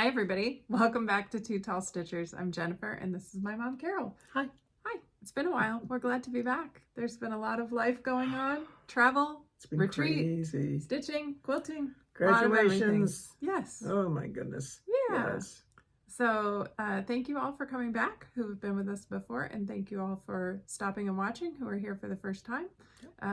Hi everybody, welcome back to Two Tall Stitchers. I'm Jennifer and this is my mom Carol. Hi. Hi, it's been a while. We're glad to be back. There's been a lot of life going on, travel, It's been retreat, crazy. stitching, quilting, Graduations. Yes. Oh my goodness. Yeah. Yes. So thank you all for coming back who have been with us before, and thank you all for stopping and watching who are here for the first time.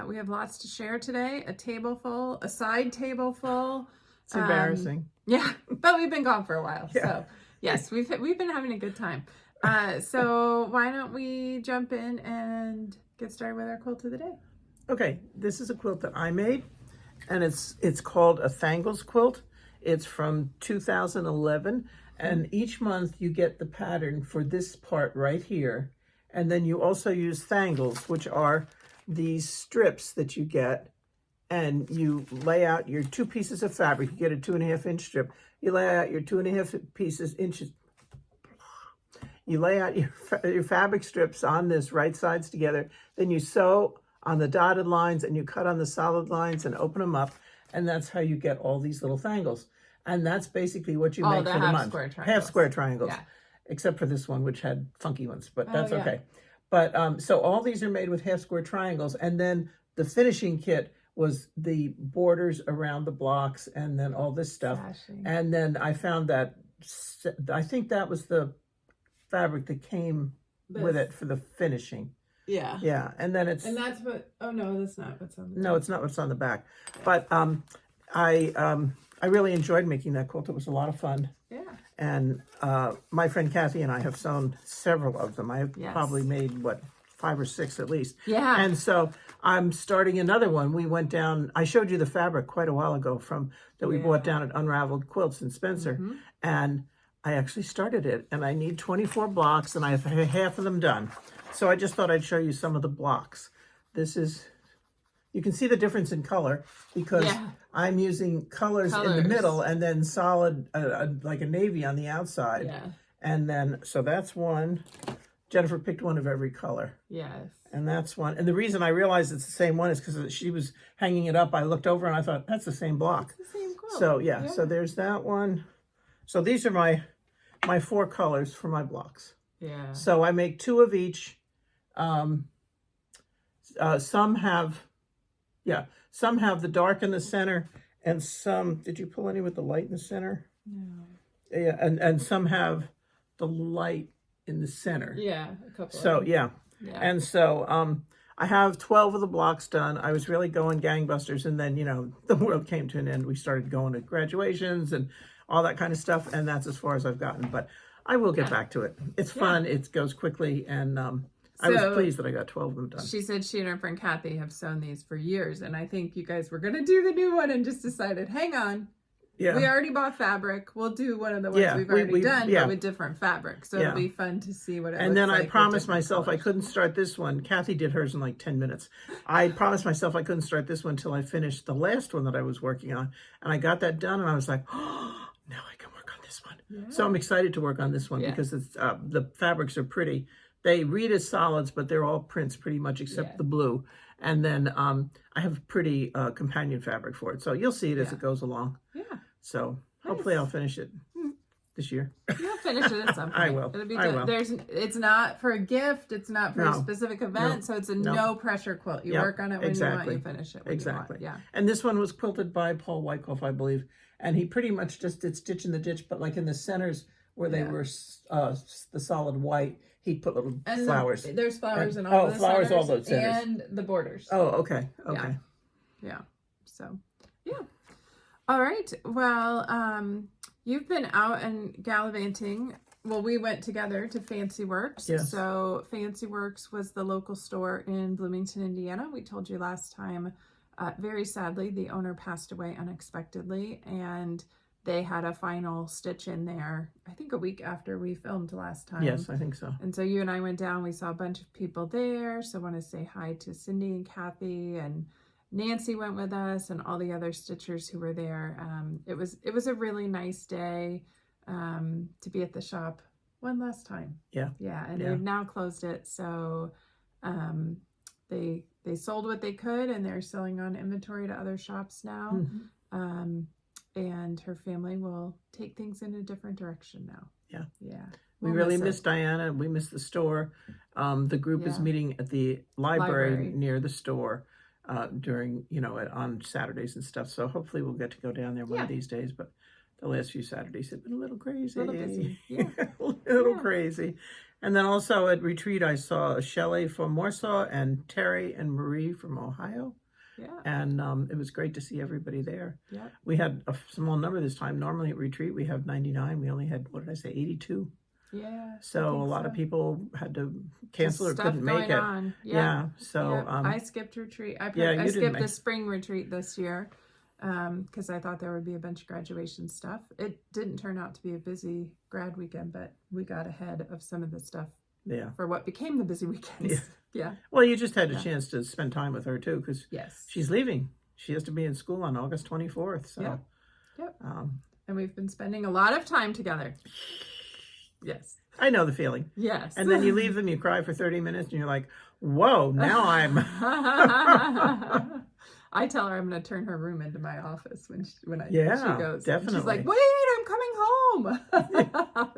We have lots to share today, a table full, a side table full. It's embarrassing. Yeah, but we've been gone for a while. Yeah. So yes, we've been having a good time. So why don't we jump in and get started with our quilt of the day? Okay, this is a quilt that I made, and it's called a Thangles quilt. It's from 2011, and each month you get the pattern for this part right here, and then you also use Thangles, which are these strips that you get, and you lay out your 2 pieces of fabric. You get a 2.5 inch strip. You lay out your 2.5 inches. You lay out your fabric strips on this right sides together. Then you sew on the dotted lines and you cut on the solid lines and open them up. And that's how you get all these little Thangles. And that's basically what you make for the month. Half square triangles. Yeah. Except for this one, which had funky ones, but that's okay. But so all these are made with half square triangles. And then the finishing kit was the borders around the blocks and then all this stuff. Sashing. And then I found that, I think that was the fabric that came with it for the finishing. Yeah. Yeah. And then it's... And that's what... Oh, no, that's not what's on the back. No, it's not what's on the back. But I really enjoyed making that quilt. It was a lot of fun. Yeah. And my friend Kathy and I have sewn several of them. I have probably made, 5 or 6 at least. Yeah. And so I'm starting another one. We went down, I showed you the fabric quite a while ago that we bought down at Unraveled Quilts in Spencer. Mm-hmm. And I actually started it, and I need 24 blocks, and I have half of them done. So I just thought I'd show you some of the blocks. This is, you can see the difference in color because I'm using colors in the middle and then solid, like a navy on the outside. Yeah. And then, so that's one. Jennifer picked one of every color. Yes. And that's one. And the reason I realized it's the same one is because she was hanging it up. I looked over and I thought, that's the same block. It's the same quilt. So, yeah. So there's that one. So these are my 4 colors for my blocks. Yeah. So I make 2 of each. Some have the dark in the center, and some, did you pull any with the light in the center? No. Yeah, and some have the light in the center. Yeah, a couple. So yeah. And so I have 12 of the blocks done. I was really going gangbusters, and then the world came to an end. We started going to graduations and all that kind of stuff, and that's as far as I've gotten. But I will get back to it. It's fun. It goes quickly, and I was pleased that I got 12 of them done. She said she and her friend Kathy have sewn these for years, and I think you guys were going to do the new one and just decided, hang on. Yeah. We already bought fabric. We'll do one of the ones we've already done, but with different fabric. So it'll be fun to see what it looks like. And then I promised myself I couldn't start this one. Kathy did hers in like 10 minutes. I promised myself I couldn't start this one until I finished the last one that I was working on. And I got that done, and I was like, oh, now I can work on this one. Yeah. So I'm excited to work on this one because it's, the fabrics are pretty. They read as solids, but they're all prints pretty much except the blue. And then I have pretty companion fabric for it. So you'll see it as it goes along. Yeah. So hopefully I'll finish it this year. You'll finish it at some point. I will. It'll be done. It's not for a gift. It's not for a specific event. So it's a no pressure quilt. You work on it when you want. You finish it when you want. Yeah. And this one was quilted by Paul Wyckoff, I believe. And he pretty much just did stitch in the ditch, but like in the centers where they were the solid white, he put little flowers. There's flowers in all the flowers, centers, all those centers. And the borders. Oh, okay. Okay. Yeah. So, yeah. All right. Well, you've been out and gallivanting. Well, we went together to Fancy Works. Yes. So Fancy Works was the local store in Bloomington, Indiana. We told you last time, very sadly, the owner passed away unexpectedly, and they had a final stitch in there, I think a week after we filmed last time. Yes, I think so. And so you and I went down, we saw a bunch of people there. So I want to say hi to Cindy and Kathy, and Nancy went with us, and all the other stitchers who were there. It was a really nice day to be at the shop one last time. Yeah. Yeah, and they've now closed it. So they sold what they could, and they're selling on inventory to other shops now. Mm-hmm. and her family will take things in a different direction now. Yeah. Yeah. We really miss Diana. We miss the store. The group is meeting at the library near the store during, on Saturdays and stuff. So hopefully we'll get to go down there one of these days. But the last few Saturdays have been a little crazy. A little busy. Yeah. A little crazy. And then also at retreat, I saw Shelley from Warsaw and Terry and Marie from Ohio. Yeah. And it was great to see everybody there. Yeah. We had a small number this time. Normally at retreat, we have 99. We only had, 82? Yeah. So a lot of people had to cancel or couldn't make it. On. Yeah. So I skipped retreat. I you skipped the spring retreat this year because I thought there would be a bunch of graduation stuff. It didn't turn out to be a busy grad weekend, but we got ahead of some of the stuff. Yeah. For what became the busy weekends. Yeah. Well, you just had a chance to spend time with her too, because she's leaving. She has to be in school on August 24th. So. Yep. And we've been spending a lot of time together. Yes. I know the feeling. Yes. And then you leave them, you cry for 30 minutes, and you're like, whoa, now I'm... I tell her I'm going to turn her room into my office when she goes. Definitely. She's like, wait, I'm coming home.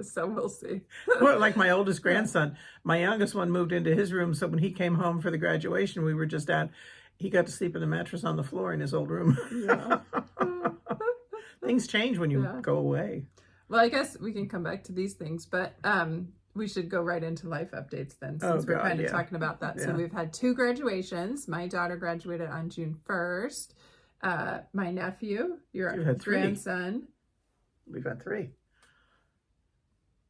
So we'll see. Well, like my oldest grandson, my youngest one moved into his room, so when he came home for the graduation we were just at, he got to sleep in the mattress on the floor in his old room. Yeah. Things change when you go away. Well, I guess we can come back to these things, but we should go right into life updates then, since we're kind of talking about that. So we've had 2 graduations. My daughter graduated on June 1st. My nephew, your grandson. We've had 3.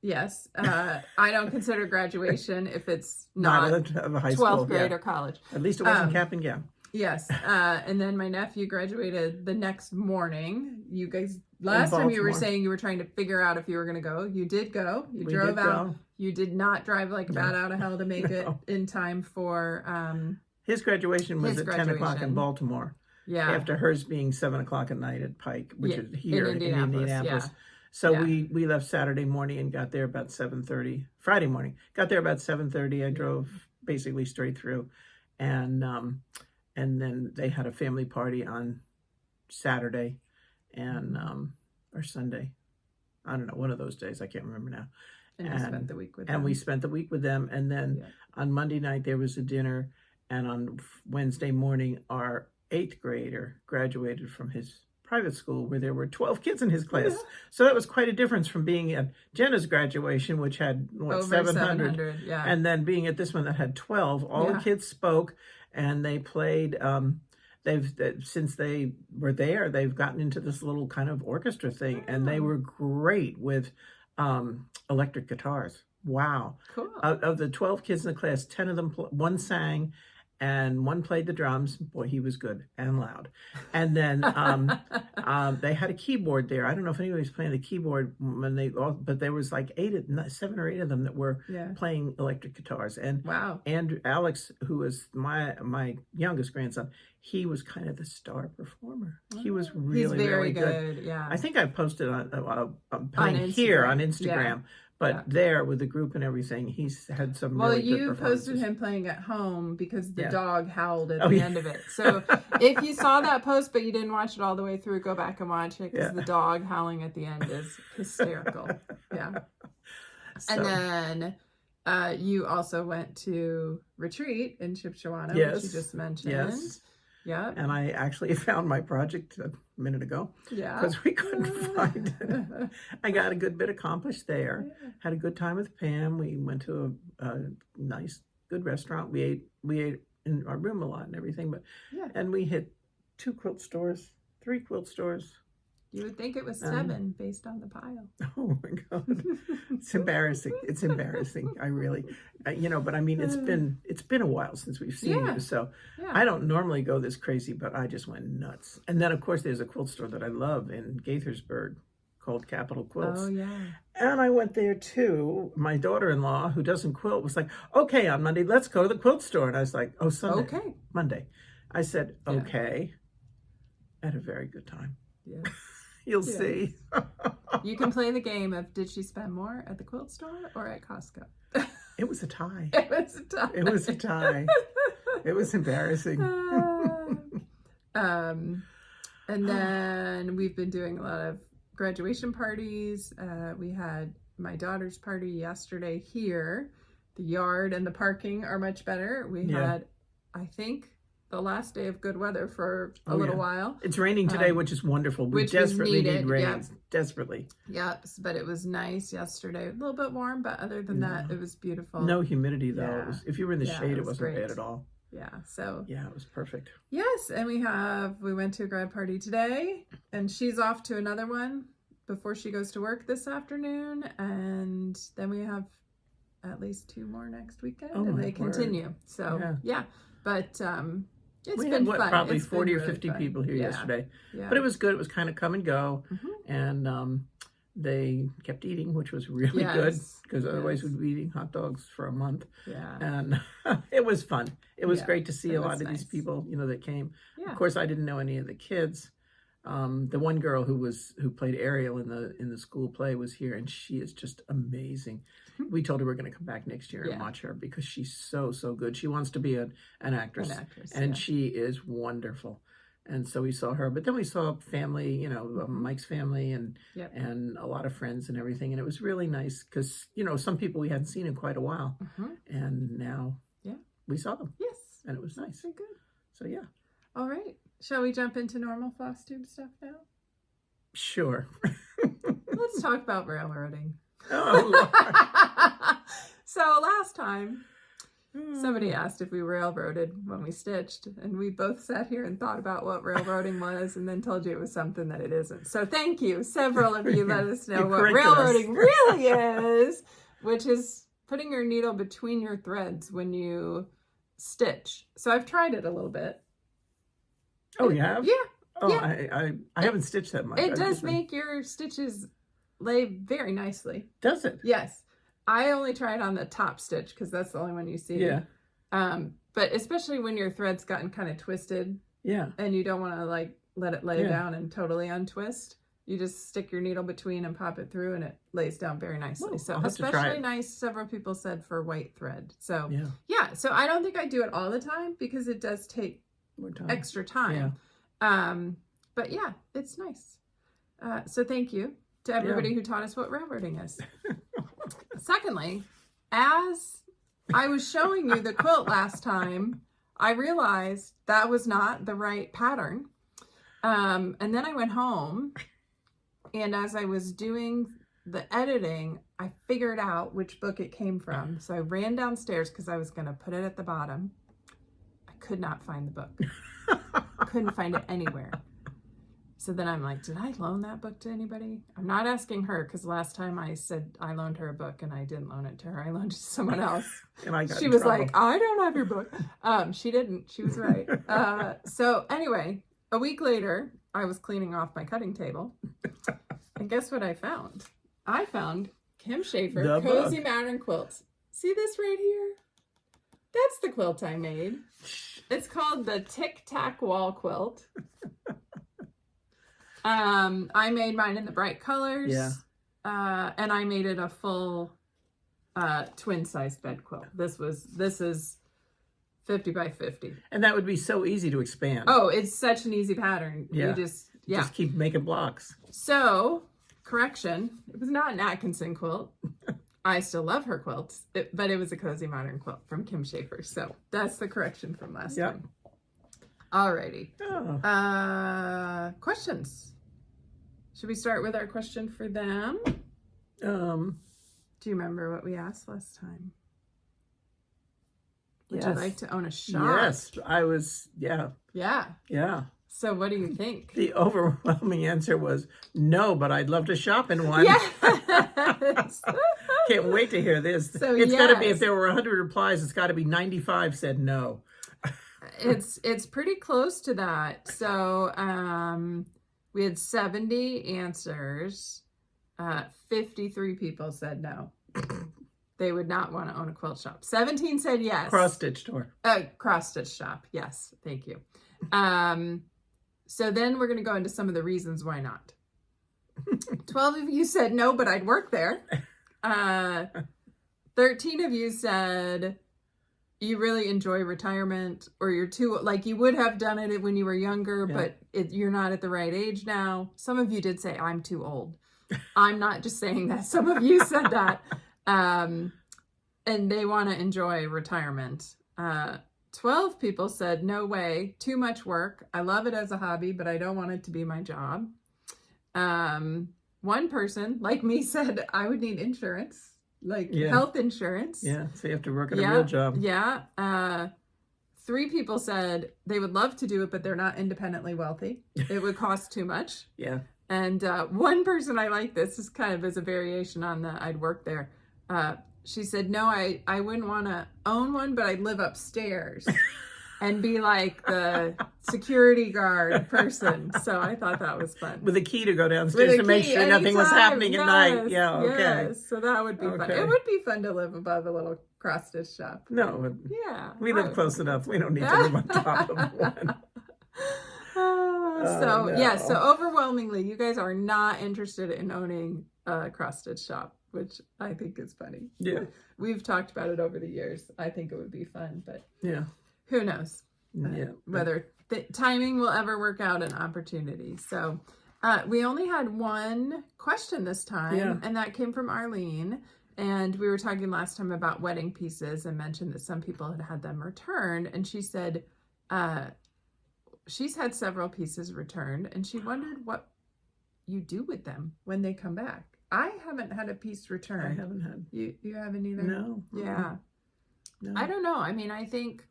Yes. I don't consider graduation if it's not of a high school, 12th grade or college. At least it wasn't cap and gown. Yes. And then my nephew graduated the next morning. You guys, last time you were saying you were trying to figure out if you were going to go. You did go. You drove out. Go. You did not drive like a bat out of hell to make it in time for... his graduation was at 10 o'clock in Baltimore. Yeah. After hers being 7 o'clock at night at Pike, which is here in Indianapolis. Yeah. So we left Saturday morning and got there about 7:30. Friday morning. Got there about 7:30. I drove basically straight through. And then they had a family party on Saturday and or Sunday. I don't know, one of those days. I can't remember now. And we spent the week with them. And we spent the week with them. And then on Monday night, there was a dinner. And on Wednesday morning, our 8th grader graduated from his private school where there were 12 kids in his class. So that was quite a difference from being at Jenna's graduation, which had, over 700. And then being at this one that had 12. All the kids spoke. And they played, since they were there, they've gotten into this little kind of orchestra thing. And they were great with electric guitars. Wow. Cool. Of the 12 kids in the class, 10 of them, one sang and one played the drums. Boy, he was good and loud. And then they had a keyboard there. I don't know if anybody was playing the keyboard but there was like 7 or 8 of them that were playing electric guitars. And Andrew, Alex, who was my youngest grandson, he was kind of the star performer. He was really good. Yeah, I think I posted on here on Instagram. But there with the group and everything, he's had some really good performances. Well, you posted him playing at home because the dog howled at the end of it. So if you saw that post but you didn't watch it all the way through, go back and watch it because the dog howling at the end is hysterical. So. And then you also went to retreat in Shipshewana, which you just mentioned. Yes. Yeah. And I actually found my project a minute ago. Yeah. Because we couldn't find it. I got a good bit accomplished there. Yeah. Had a good time with Pam. We went to a nice, good restaurant. We ate in our room a lot and everything. And we hit 2 quilt stores, 3 quilt stores. You would think it was 7 based on the pile. Oh my God. It's embarrassing. It's embarrassing. I really, but I mean, it's been a while since we've seen you. So I don't normally go this crazy, but I just went nuts. And then of course there's a quilt store that I love in Gaithersburg called Capital Quilts. Oh yeah. And I went there too. My daughter-in-law, who doesn't quilt, was like, okay, on Monday, let's go to the quilt store. And I was like, oh, Sunday. Okay. Monday. I said, okay. I had a very good time. Yeah. You'll see. You can play the game of did she spend more at the quilt store or at Costco? It was a tie. It was a tie. It was a tie. It was embarrassing. And then we've been doing a lot of graduation parties. We had my daughter's party yesterday here. The yard and the parking are much better. We had, I think, the last day of good weather for a little while. It's raining today, which is wonderful. We desperately need rain. Yeah. Desperately. Yes, but it was nice yesterday. A little bit warm, but other than that, it was beautiful. No humidity, though. It was, if you were in the shade, it wasn't bad at all. Yeah, so. Yeah, it was perfect. Yes, and we went to a grad party today, and she's off to another one before she goes to work this afternoon, and then we have at least 2 more next weekend, and they continue. So, yeah. But it's been fun. Probably 40 or 50 people here yesterday. Yeah. But it was good. It was kind of come and go. And they kept eating, which was really good, because otherwise we'd be eating hot dogs for a month. Yeah. And it was fun. It was great to see a lot of these people, that came. Yeah. Of course, I didn't know any of the kids. The one girl who played Ariel in the school play was here, and she is just amazing. We told her we're going to come back next year and watch her, because she's so good. She wants to be an actress, and she is wonderful. And so we saw her, but then we saw family, Mike's family and a lot of friends and everything, and it was really nice because some people we hadn't seen in quite a while, and now we saw them. Yes, and it was nice. Very good. So yeah. All right. Shall we jump into normal Flosstube stuff now? Sure. Let's talk about railroading. Oh, Lord. So last time, somebody asked if we railroaded when we stitched, and we both sat here and thought about what railroading was, and then told you it was something that it isn't. So thank you. Several of you let us know what railroading really is, which is putting your needle between your threads when you stitch. So I've tried it a little bit. Oh, you have? Yeah. Oh, yeah. I haven't stitched that much. It does make your stitches lay very nicely. Does it? Yes. I only tried on the top stitch because that's the only one you see. Yeah. But especially when your thread's gotten kind of twisted. Yeah. And you don't want to let it lay down and totally untwist. You just stick your needle between and pop it through, and it lays down very nicely. Oh, so especially nice, several people said, for white thread. So yeah. So I don't think I do it all the time because it does take extra time. Yeah. But yeah, it's nice. So thank you to everybody who taught us what railroading is. Secondly, as I was showing you the quilt last time, I realized that was not the right pattern. And then I went home, and as I was doing the editing, I figured out which book it came from. So I ran downstairs because I was going to put it at the bottom. I could not find the book. Couldn't find it anywhere. So then I'm like, did I loan that book to anybody? I'm not asking her, because last time I said I loaned her a book and I didn't loan it to her. I loaned it to someone else. And she was like, I don't have your book. She didn't. She was right. So anyway, a week later, I was cleaning off my cutting table. And guess what I found? I found Kim Schaefer Cozy Modern Quilts. See this right here? That's the quilt I made. It's called the Tic Tac Wall Quilt. I made mine in the bright colors. Yeah. And I made it a full twin size bed quilt. This is 50 by 50. And that would be so easy to expand. Oh, it's such an easy pattern. Yeah. You just keep making blocks. So, correction, it was not an Atkinson quilt. I still love her quilts, but it was a Cozy Modern quilt from Kim Schaefer. So that's the correction from last time. Alrighty. Oh. Questions. Should we start with our question for them? Do you remember what we asked last time? Would you like to own a shop? Yes, I was, yeah. Yeah. Yeah. So what do you think? The overwhelming answer was no, but I'd love to shop in one. Yes. Can't wait to hear this. So it's got to be, if there were 100 replies, it's got to be 95 said no. It's pretty close to that. So we had 70 answers. 53 people said no. They would not want to own a quilt shop. 17 said yes. Cross-stitch store. Cross-stitch shop. Yes. Thank you. So then we're going to go into some of the reasons why not. 12 of you said no, but I'd work there. 13 of you said you really enjoy retirement, or you're too, like, you would have done it when you were younger, but you're not at the right age now. Some of you did say, I'm too old. I'm not just saying that. Some of you said that. And they want to enjoy retirement. 12 people said, no way, too much work. I love it as a hobby, but I don't want it to be my job. One person, like me, said I would need insurance. Like health insurance. Yeah, so you have to work at a real job. Yeah. 3 people said they would love to do it, but they're not independently wealthy. It would cost too much. Yeah. And one person, I like this is kind of as a variation on the I'd work there. She said, no, I wouldn't want to own one, but I'd live upstairs and be like the security guard person. So I thought that was fun. With a key to go downstairs to make sure nothing was happening at night. Yeah, okay. Yes, so that would be fun. It would be fun to live above a little cross-stitch shop. No. Yeah. We live close enough. We don't need to live on top of one. So overwhelmingly, you guys are not interested in owning a cross-stitch shop, which I think is funny. Yeah. We've talked about it over the years. I think it would be fun, but who knows whether the timing will ever work out an opportunity. So we only had one question this time, and that came from Arlene. And we were talking last time about wedding pieces and mentioned that some people had had them returned. And she said she's had several pieces returned, and she wondered what you do with them when they come back. I haven't had a piece returned. I haven't had. You haven't either? No. Yeah. No. I don't know. I mean, I think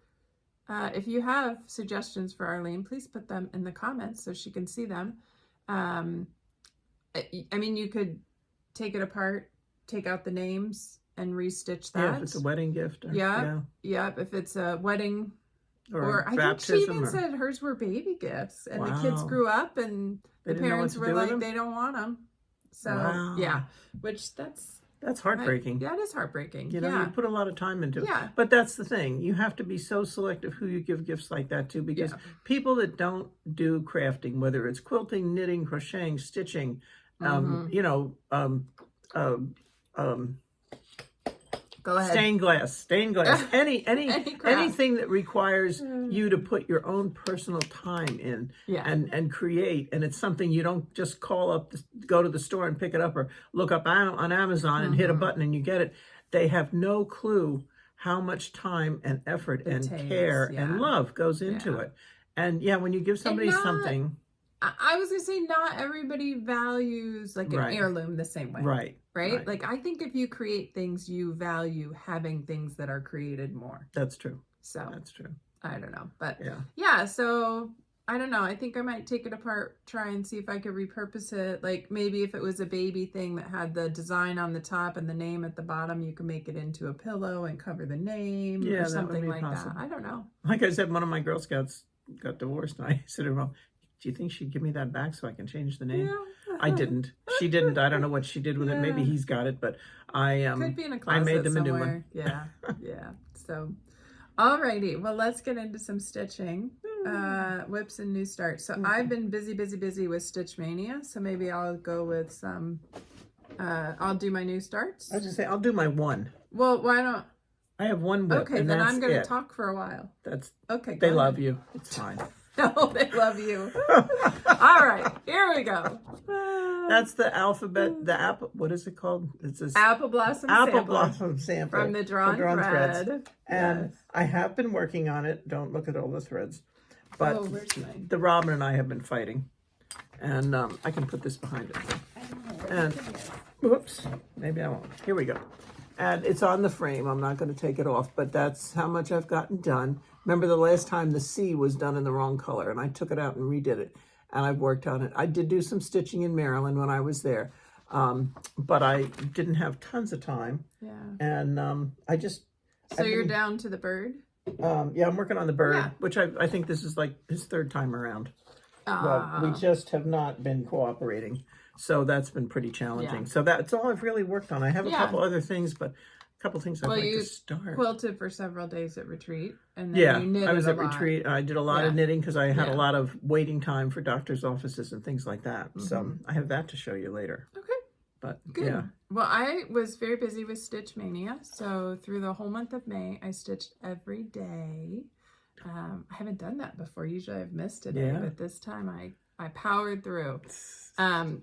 if you have suggestions for Arlene, please put them in the comments so she can see them. I mean, you could take it apart, take out the names, and restitch that. Yeah, if it's a wedding gift. Yep. If it's a wedding, or I think she even said hers were baby gifts, and the kids grew up, and the parents were like, they don't want them. So which that's heartbreaking. That is heartbreaking. You know, you put a lot of time into it. Yeah. But that's the thing. You have to be so selective who you give gifts like that to, because people that don't do crafting, whether it's quilting, knitting, crocheting, stitching, go ahead. Stained glass, anything that requires you to put your own personal time in and create, and it's something you don't just go to the store and pick it up, or look up on Amazon and hit a button and you get it. They have no clue how much time and effort and care and love goes into it. And when you give somebody something, I was going to say, not everybody values like an heirloom the same way. Right? Like, I think if you create things, you value having things that are created more. That's true. So that's true. I don't know. But so I don't know. I think I might take it apart, try and see if I could repurpose it. Like, maybe if it was a baby thing that had the design on the top and the name at the bottom, you can make it into a pillow and cover the name or something like that. I don't know. Like I said, one of my Girl Scouts got divorced, and I said to her, "Well, do you think she'd give me that back so I can change the name?" I didn't. She didn't. I don't know what she did with it. Maybe he's got it, but could be in a closet I made them somewhere. a new one. Yeah. So, alrighty. Well, let's get into some stitching. Whips and new starts. So I've been busy with Stitch Mania. So maybe I'll go with some. I'll do my new starts. I was just say I'll do my one. Well, why don't? I have one whip. Okay, then I'm going to talk for a while. That's okay. They love you. It's fine. No, they love you. All right, here we go. That's the alphabet, the apple, what is it called? It's this Apple Blossom sample. From the Drawn Thread. And I have been working on it. Don't look at all the threads. But where's mine? the Robin and I have been fighting. And I can put this behind it. And, whoops, maybe I won't. Here we go. And it's on the frame. I'm not going to take it off, but that's how much I've gotten done. Remember the last time the C was done in the wrong color, and I took it out and redid it, and I've worked on it. I did do some stitching in Maryland when I was there, but I didn't have tons of time. Yeah. And I just... So you're down to the bird? Yeah, I'm working on the bird, which I think this is like his third time around. But we just have not been cooperating. So that's been pretty challenging. So that's all I've really worked on. I have a couple other things, but a couple things I'd like to start. You quilted for several days at retreat. And then you knitted I was at retreat. I did a lot of knitting because I had a lot of waiting time for doctor's offices and things like that. So I have that to show you later. Okay. But Good. yeah. Well, I was very busy with Stitch Mania, so through the whole month of May, I stitched every day. I haven't done that before. Usually I've missed a day, but this time I powered through,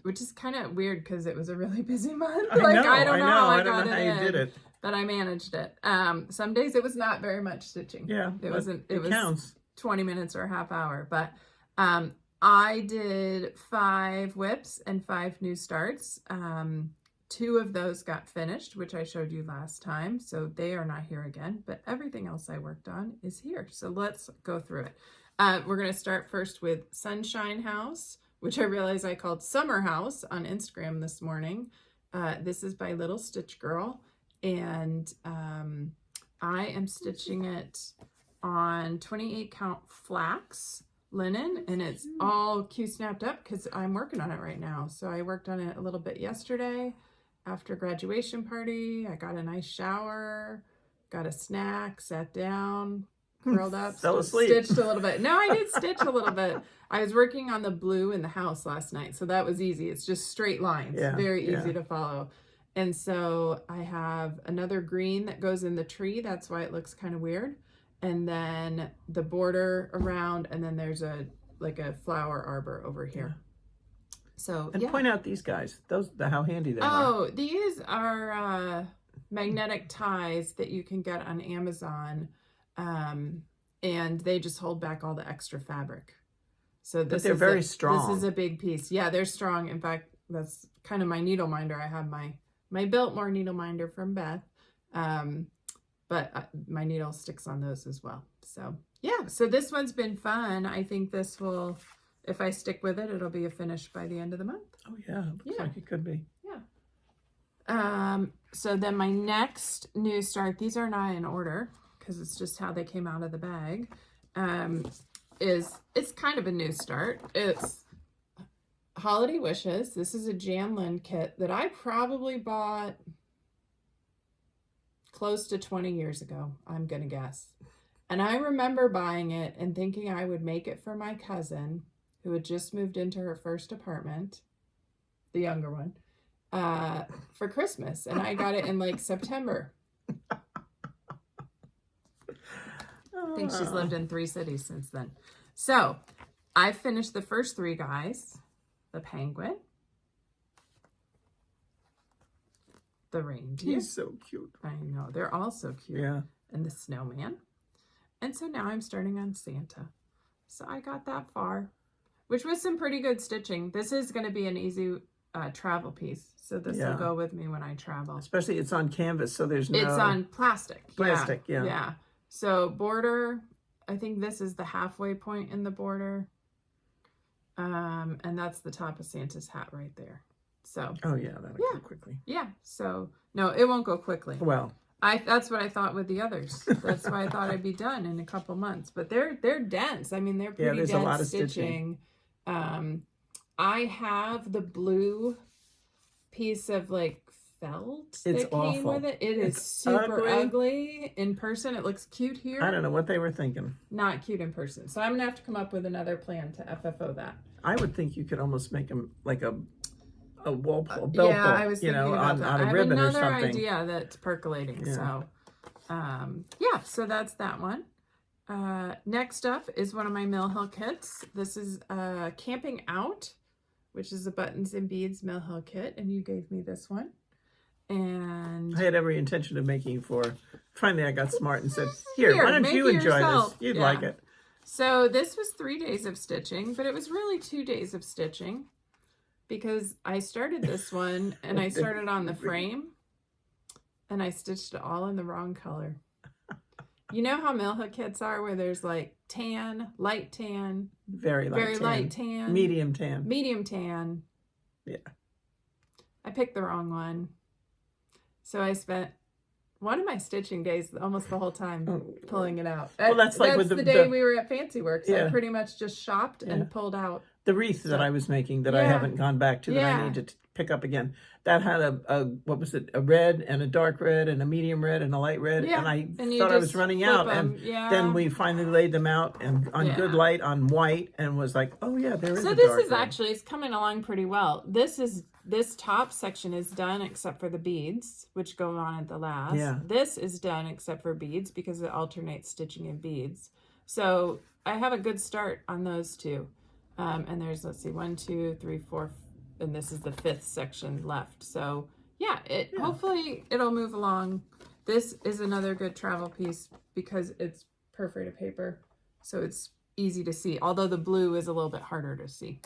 which is kind of weird because it was a really busy month. I don't know how I got it in, you did it. But I managed it. Some days it was not very much stitching. Yeah, it was counts. 20 minutes or a half hour, but I did 5 whips and 5 new starts. 2 of those got finished, which I showed you last time, so they are not here again, but everything else I worked on is here. So let's go through it. We're going to start first with Sunshine House, which I realized I called Summer House on Instagram this morning. This is by Little Stitch Girl, and I am stitching it on 28 count flax linen, and it's all Q-snapped up because I'm working on it right now. So I worked on it a little bit yesterday after graduation party. I got a nice shower, got a snack, sat down, curled up, fell asleep, stitched a little bit. No, I did stitch a little bit. I was working on the blue in the house last night, so that was easy. It's just straight lines, very easy to follow. And so I have another green that goes in the tree. That's why it looks kind of weird. And then the border around, and then there's a flower arbor over here. So point out these guys. How handy they are. Oh, these are magnetic ties that you can get on Amazon, and they just hold back all the extra fabric. So they're very strong. This is a big piece. Yeah, they're strong. In fact, that's kind of my needle minder. I have my Biltmore needle minder from Beth. But my needle sticks on those as well. So yeah, so this one's been fun. I think this will, if I stick with it, it'll be a finish by the end of the month. Oh yeah, looks like it could be. Yeah. So then my next new start, these are not in order because it's just how they came out of the bag, it's kind of a new start. It's Holiday Wishes. This is a Janlin kit that I probably bought close to 20 years ago, I'm gonna guess. And I remember buying it and thinking I would make it for my cousin who had just moved into her first apartment, the younger one, for Christmas. And I got it in like September. I think she's lived in 3 cities since then. So I finished the first 3 guys, the penguin, the reindeer. He's so cute. I know. They're all so cute. Yeah. And the snowman. And so now I'm starting on Santa. So I got that far, which was some pretty good stitching. This is going to be an easy travel piece. So this will go with me when I travel. Especially it's on canvas, so there's no... It's on plastic. Plastic, yeah. Yeah. So border, I think this is the halfway point in the border. And that's the top of Santa's hat right there. So that'll go quickly. Yeah. So no, it won't go quickly. Well, that's what I thought with the others. That's why I thought I'd be done in a couple months. But they're dense. I mean, they're pretty dense a lot of stitching. I have the blue piece of like felt that came with it. It's super ugly in person. It looks cute here. I don't know what they were thinking. Not cute in person. So I'm gonna have to come up with another plan to FFO that. I would think you could almost make them like a belt pull, I was thinking about that. on a ribbon or something. I have another idea that's percolating. Yeah. So, so that's that one. Next up is one of my Mill Hill kits. This is Camping Out, which is a buttons and beads Mill Hill kit, and you gave me this one. And I had every intention of making for. Finally, I got smart and said, "Here, why don't you enjoy this? You'd like it." So this was 3 days of stitching, but it was really 2 days of stitching because I started this one and I started on the frame and I stitched it all in the wrong color. You know how Mill Hill kits are where there's like tan, light tan, very light tan, medium tan. Yeah. I picked the wrong one. So I spent one of my stitching days almost the whole time pulling it out. Well, that's like with the day we were at Fancy Works. Yeah. I pretty much just shopped and pulled out. The wreath that I was making that I haven't gone back to, that I need to pick up again. That had a what was it? A red and a dark red and a medium red and a light red. Yeah. And I thought I was running out. And then we finally laid them out and on good light on white and was like, oh yeah, there is a dark red. So this is actually, it's coming along pretty well. This top section is done except for the beads, which go on at the last. Yeah. This is done except for beads because it alternates stitching and beads. So I have a good start on those two. And there's, let's see, 1, 2, 3, 4, and this is the 5th section left. So yeah, hopefully it'll move along. This is another good travel piece because it's perforated paper, so it's easy to see, although the blue is a little bit harder to see.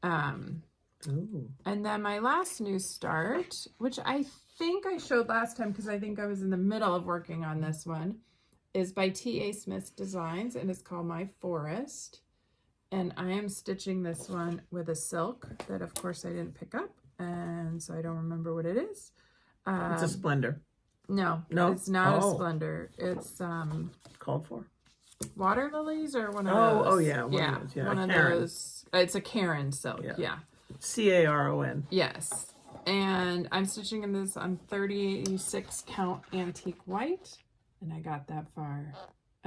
And then my last new start, which I think I showed last time because I think I was in the middle of working on this one, is by T.A. Smith Designs, and it's called My Forest. And I am stitching this one with a silk that, of course, I didn't pick up, and so I don't remember what it is. It's a Splendor. No, it's not a Splendor. It's called for water lilies or one of those. Oh yeah, one of those. It's a Caron silk. Yeah. Caron. Yes, and I'm stitching in this on 36 count antique white, and I got that far.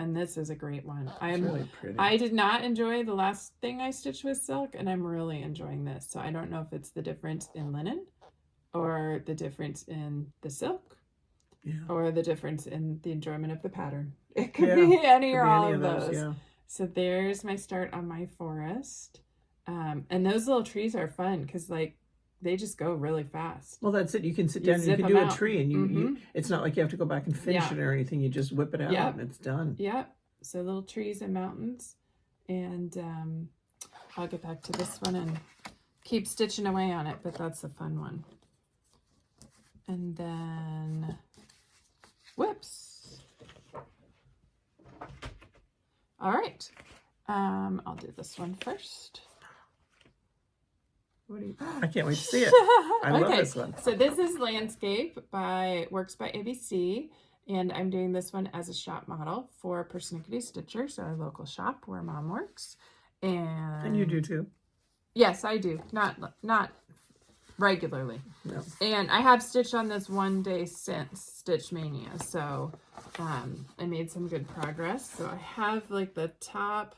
And this is a great one. It's really pretty. I did not enjoy the last thing I stitched with silk, and I'm really enjoying this. So I don't know if it's the difference in linen or the difference in the silk or the difference in the enjoyment of the pattern. It could be any or all of those. Yeah. So there's my start on My Forest. And those little trees are fun because they just go really fast. Well, that's it. You can sit down and you can do a tree, and you it's not like you have to go back and finish it or anything. You just whip it out and it's done. Yep. So little trees and mountains. And I'll get back to this one and keep stitching away on it, but that's a fun one. And then, whoops. All right. I'll do this one first. What do you... I can't wait to see it. I love this one. So this is Landscape by Works by ABC, and I'm doing this one as a shop model for Persnickety Stitchers, our local shop where Mom works. And you do too? Yes, I do. Not regularly. No. And I have stitched on this one day since Stitch Mania, so I made some good progress. So I have the top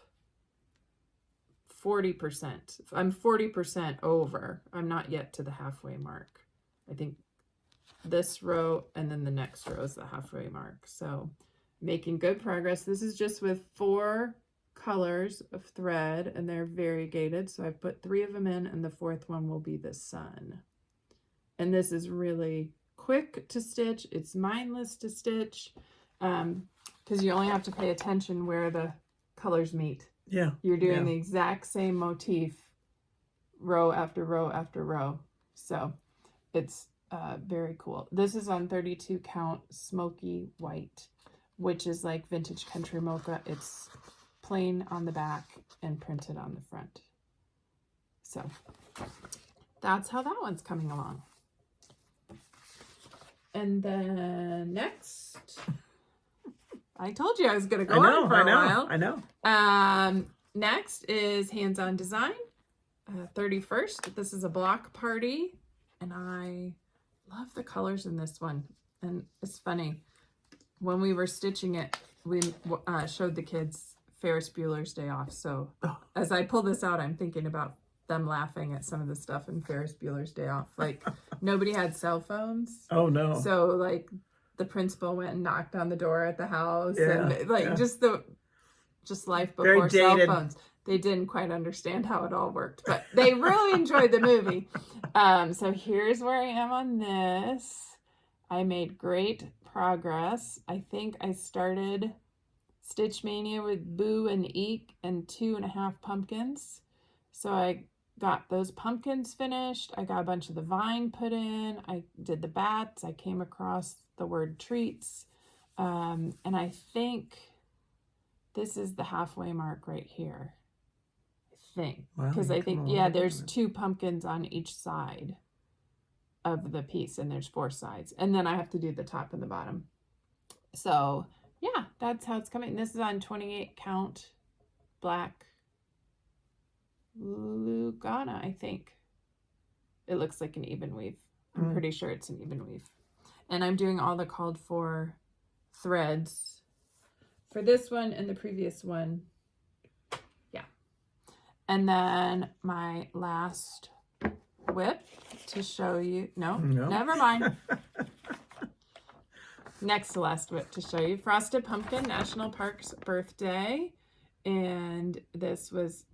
40%. I'm 40% over. I'm not yet to the halfway mark. I think this row and then the next row is the halfway mark. So making good progress. This is just with 4 colors of thread, and they're variegated. So I've put 3 of them in, and the 4th one will be the sun. And this is really quick to stitch. It's mindless to stitch because you only have to pay attention where the colors meet. Yeah. You're doing the exact same motif row after row after row. So it's very cool. This is on 32 count smoky white, which is like vintage country mocha. It's plain on the back and printed on the front. So that's how that one's coming along. And then next... I told you I was going to go on for a while. I know. Next is Hands-On Design, 31st. This is a block party, and I love the colors in this one. And it's funny, when we were stitching it, we showed the kids Ferris Bueller's Day Off. So as I pull this out, I'm thinking about them laughing at some of the stuff in Ferris Bueller's Day Off. Like, nobody had cell phones. Oh, no. So, the principal went and knocked on the door at the house and just life before cell phones. They didn't quite understand how it all worked, but they really enjoyed the movie. So here's where I am on this. I made great progress. I think I started Stitch Mania with Boo and Eek and 2.5 pumpkins. So I got those pumpkins finished. I got a bunch of the vine put in. I did the bats. I came across the word treats. And I think this is the halfway mark right here. I think. Because I think, there's 2 pumpkins on each side of the piece, and there's 4 sides. And then I have to do the top and the bottom. So, yeah, that's how it's coming. This is on 28 count black Lugana, I think. It looks like an even weave. I'm pretty sure it's an even weave. And I'm doing all the called for threads for this one and the previous one. Yeah. And then my last whip to show you. No. Never mind. Next to last whip to show you. Frosted Pumpkin National Park's birthday. And this was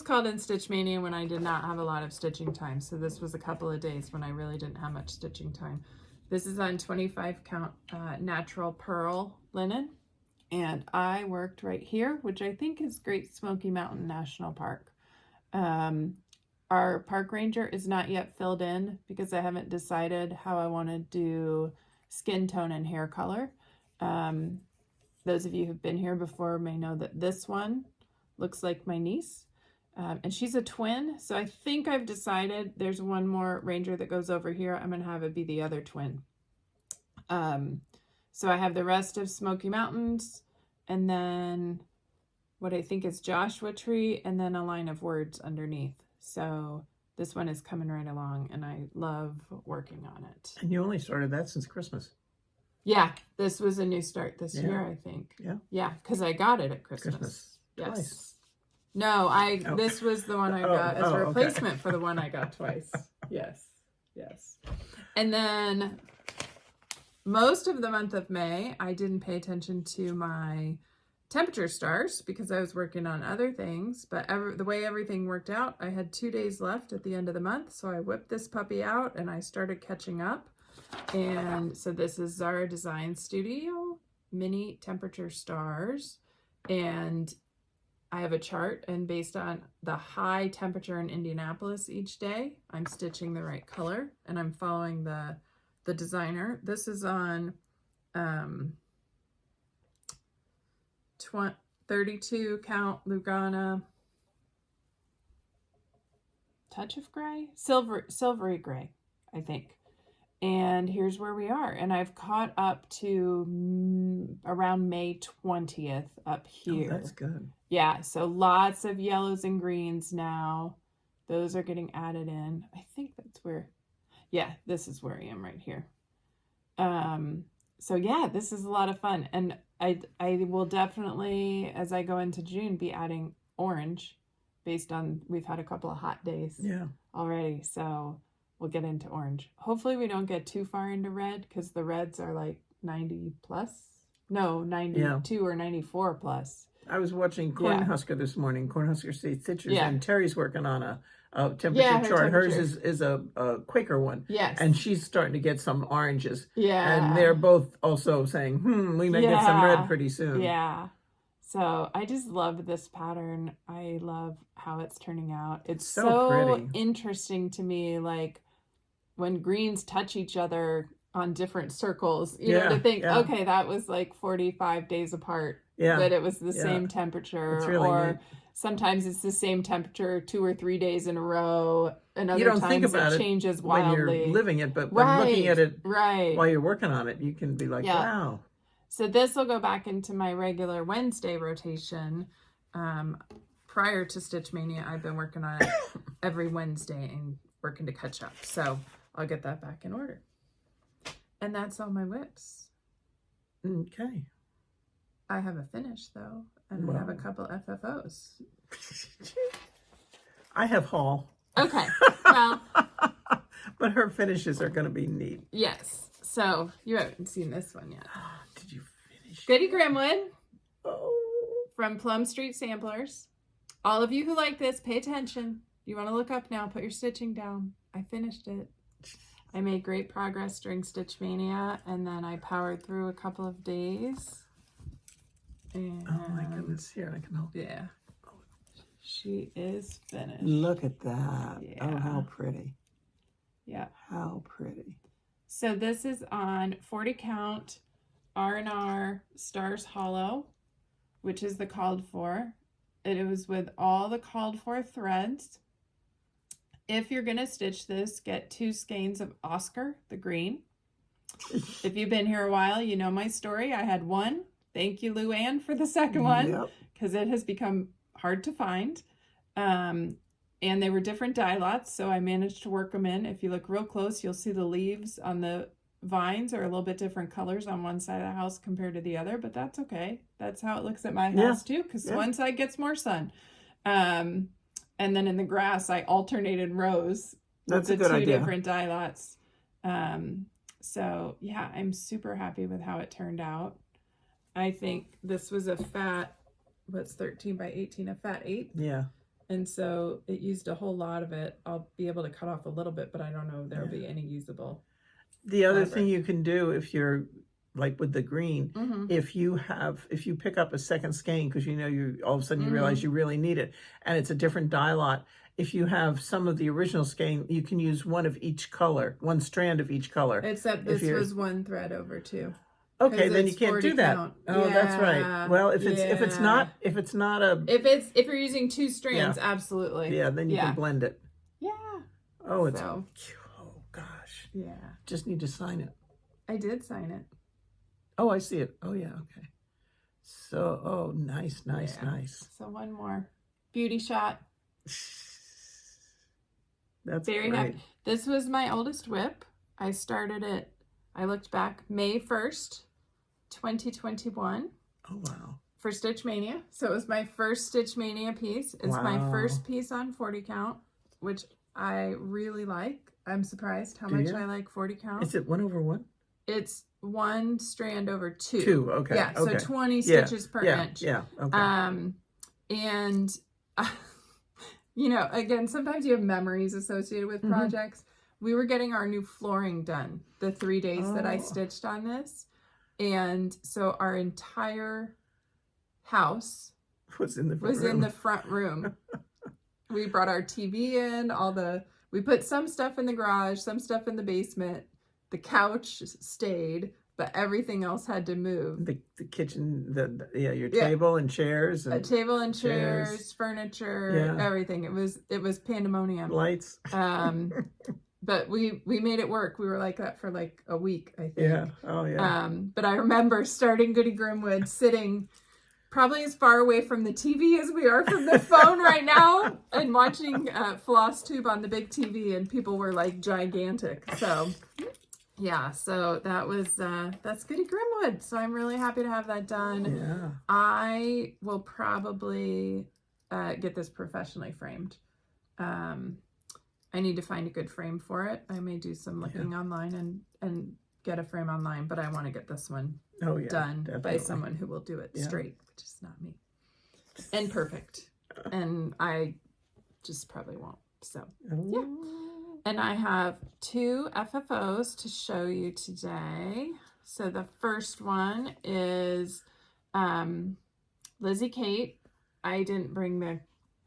called in Stitch Mania when I did not have a lot of stitching time. So this was a couple of days when I really didn't have much stitching time. This is on 25 count natural pearl linen. And I worked right here, which I think is Great Smoky Mountain National Park. Our park ranger is not yet filled in because I haven't decided how I want to do skin tone and hair color. Those of you who've been here before may know that this one looks like my niece. And she's a twin, so I think I've decided there's one more ranger that goes over here. I'm going to have it be the other twin. So I have the rest of Smoky Mountains, and then what I think is Joshua Tree, and then a line of words underneath. So this one is coming right along, and I love working on it. And you only started that since Christmas. Yeah, this was a new start this year, I think. Yeah. Yeah, because I got it at Christmas. Yes. Twice. No, this was the one I got as a replacement for the one I got twice. Yes. And then most of the month of May, I didn't pay attention to my temperature stars because I was working on other things. But the way everything worked out, I had 2 days left at the end of the month. So I whipped this puppy out and I started catching up. And so this is Zara Design Studio mini temperature stars. And I have a chart, and based on the high temperature in Indianapolis each day, I'm stitching the right color, and I'm following the designer. This is on 32 count Lugana touch of gray, silvery gray, I think. And here's where we are. And I've caught up to around May 20th up here. Oh, that's good. Yeah, so lots of yellows and greens now. Those are getting added in. I think that's where, yeah, this is where I am right here. So yeah, this is a lot of fun. And I will definitely, as I go into June, be adding orange based on, we've had a couple of hot days already. So we'll get into orange. Hopefully we don't get too far into red because the reds are like 90 plus. No, 92 or 94 plus. I was watching Cornhusker this morning, Cornhusker State Stitchers, and Terry's working on a temperature chart. Hers is a Quaker one. Yes. And she's starting to get some oranges. Yeah. And they're both also saying, we may get some red pretty soon. Yeah. So I just love this pattern. I love how it's turning out. It's so pretty. Interesting to me, like when greens touch each other on different circles, you know, to think, okay, that was like 45 days apart. Yeah. That it was the same temperature. It's really neat. Sometimes it's the same temperature 2 or 3 days in a row. And other times think about it changes wildly. When you're living it, but when looking at it while you're working on it, you can be like, wow. So this will go back into my regular Wednesday rotation. Prior to Stitch Mania, I've been working on it every Wednesday and working to catch up. So I'll get that back in order. And that's all my whips. Okay. I have a finish though, and I have a couple FFOs. I have haul. Okay, well. But her finishes are going to be neat. Yes. So you haven't seen this one yet. Did you finish? Goody Grimwood. Oh. From Plum Street Samplers. All of you who like this, pay attention. You want to look up now, put your stitching down. I finished it. I made great progress during Stitch Mania, and then I powered through a couple of days. And oh my goodness, here, I can help. Yeah. She is finished. Look at that. Yeah. Oh, how pretty. Yeah. How pretty. So this is on 40 count R&R Stars Hollow, which is the called for. It was with all the called for threads. If you're going to stitch this, get 2 skeins of Oscar, the green. If you've been here a while, you know my story. I had 1. Thank you, Luann, for the second one, because it has become hard to find. And they were different dye lots, so I managed to work them in. If you look real close, you'll see the leaves on the vines are a little bit different colors on one side of the house compared to the other, but that's okay. That's how it looks at my house too, because one side gets more sun. And then in the grass, I alternated rows with the two different dye lots. So yeah, I'm super happy with how it turned out. I think this was a fat, what's 13 by 18, a fat 8. Yeah. And so it used a whole lot of it. I'll be able to cut off a little bit, but I don't know if there'll be any usable. The other thing you can do if you're like with the green, if you pick up a second skein because you all of a sudden you realize you really need it, and it's a different dye lot. If you have some of the original skein, you can use one of each color, one strand of each color. Except this was one thread over 2. Okay, then you can't do that. Count. Oh, that's right. Well, if it's not if you're using 2 strands, absolutely. Yeah, then you can blend it. Yeah. Oh, it's oh gosh. Yeah. Just need to sign it. I did sign it. Oh, I see it. Oh yeah, okay. So nice. So one more beauty shot. That's very great. happy. This was my oldest whip. I started it. I looked back May 1st. 2021. Oh wow. For Stitch Mania. So it was my first Stitch Mania piece. It's my first piece on 40 count, which I really like. I'm surprised how much I like 40 count. Is it 1/1? It's 1 strand over 2. 2, okay. Yeah, so 20 stitches per inch. Yeah, okay. And again, sometimes you have memories associated with projects. We were getting our new flooring done the 3 days that I stitched on this. And so our entire house was in the front room. We brought our TV in, we put some stuff in the garage, some stuff in the basement. The couch stayed, but everything else had to move. The kitchen, your table and chairs. A table and chairs, furniture, everything. It was pandemonium. Lights. But we made it work. We were like that for like a week, I think. Yeah. Oh, yeah. But I remember starting Goody Grimwood sitting probably as far away from the TV as we are from the phone right now and watching Flosstube on the big TV, and people were like gigantic. So yeah, so that's Goody Grimwood. So I'm really happy to have that done. Yeah. I will probably get this professionally framed. I need to find a good frame for it. I may do some looking online and get a frame online, but I want to get this one done by someone who will do it straight, which is not me. And perfect. And I just probably won't. So, yeah. And I have 2 FFOs to show you today. So the first one is Lizzie Kate. I didn't bring the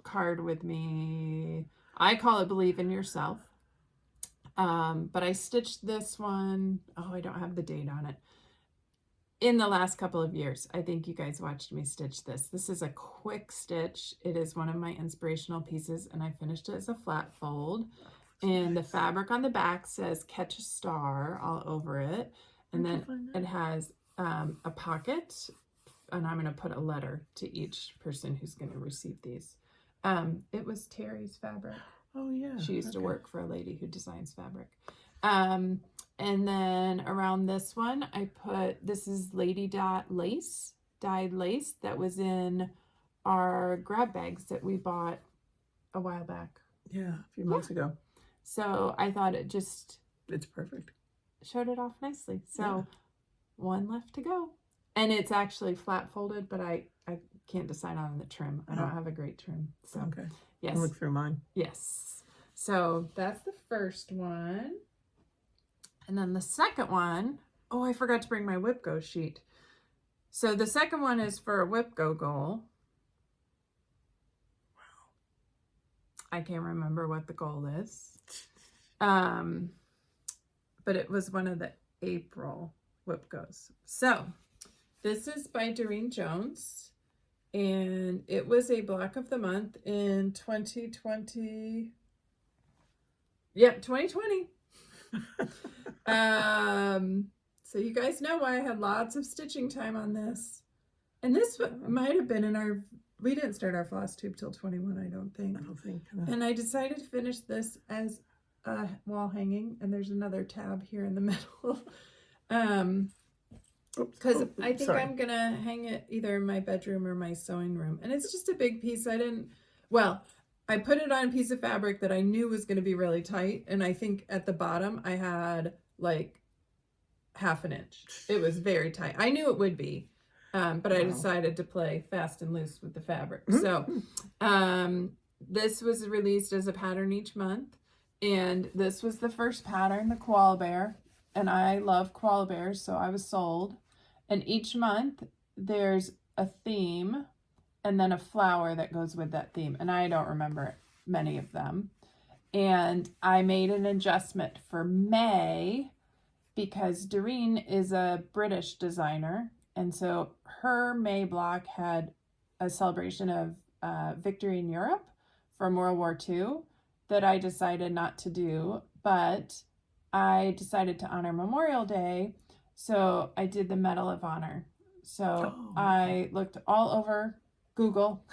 card with me. I call it Believe in Yourself. But I stitched this one. Oh, I don't have the date on it. In the last couple of years. I think you guys watched me stitch this. This is a quick stitch. It is one of my inspirational pieces, and I finished it as a flat fold. And the fabric on the back says Catch a Star all over it. And then it has a pocket, and I'm going to put a letter to each person who's going to receive these. It was Terry's fabric. Oh, yeah. She used to work for a lady who designs fabric. And then around this one, I put, this is Lady Dot lace, dyed lace that was in our grab bags that we bought a while back. Yeah, a few months ago. So I thought it's perfect. Showed it off nicely. So one left to go. And it's actually flat folded, but I can't decide on the trim. I don't have a great trim. So okay. Yes. I'll look through mine. Yes. So that's the first one. And then the second one, oh, I forgot to bring my Whip Go sheet. So the second one is for a Whip Go goal. Wow. I can't remember what the goal is. But it was one of the April Whip Goes. So this is by Doreen Jones. And it was a block of the month in 2020. Yep, 2020. So you guys know why I had lots of stitching time on this. And this might have been in our We didn't start our Flosstube till 21, I don't think. I don't think. And I decided to finish this as a wall hanging, and there's another tab here in the middle. Because I think I'm gonna hang it either in my bedroom or my sewing room, and it's just a big piece. I put it on a piece of fabric that I knew was going to be really tight, and I think at the bottom I had like half an inch. It was very tight. I knew it would be, but I decided to play fast and loose with the fabric. So this was released as a pattern each month, and this was the first pattern, the koala bear, and I love koala bears, so I was sold. And each month there's a theme and then a flower that goes with that theme, and I don't remember many of them. And I made an adjustment for May because Doreen is a British designer, and so her May block had a celebration of victory in Europe from World War II that I decided not to do, but I decided to honor Memorial Day, so I did the Medal of Honor. So I looked all over Google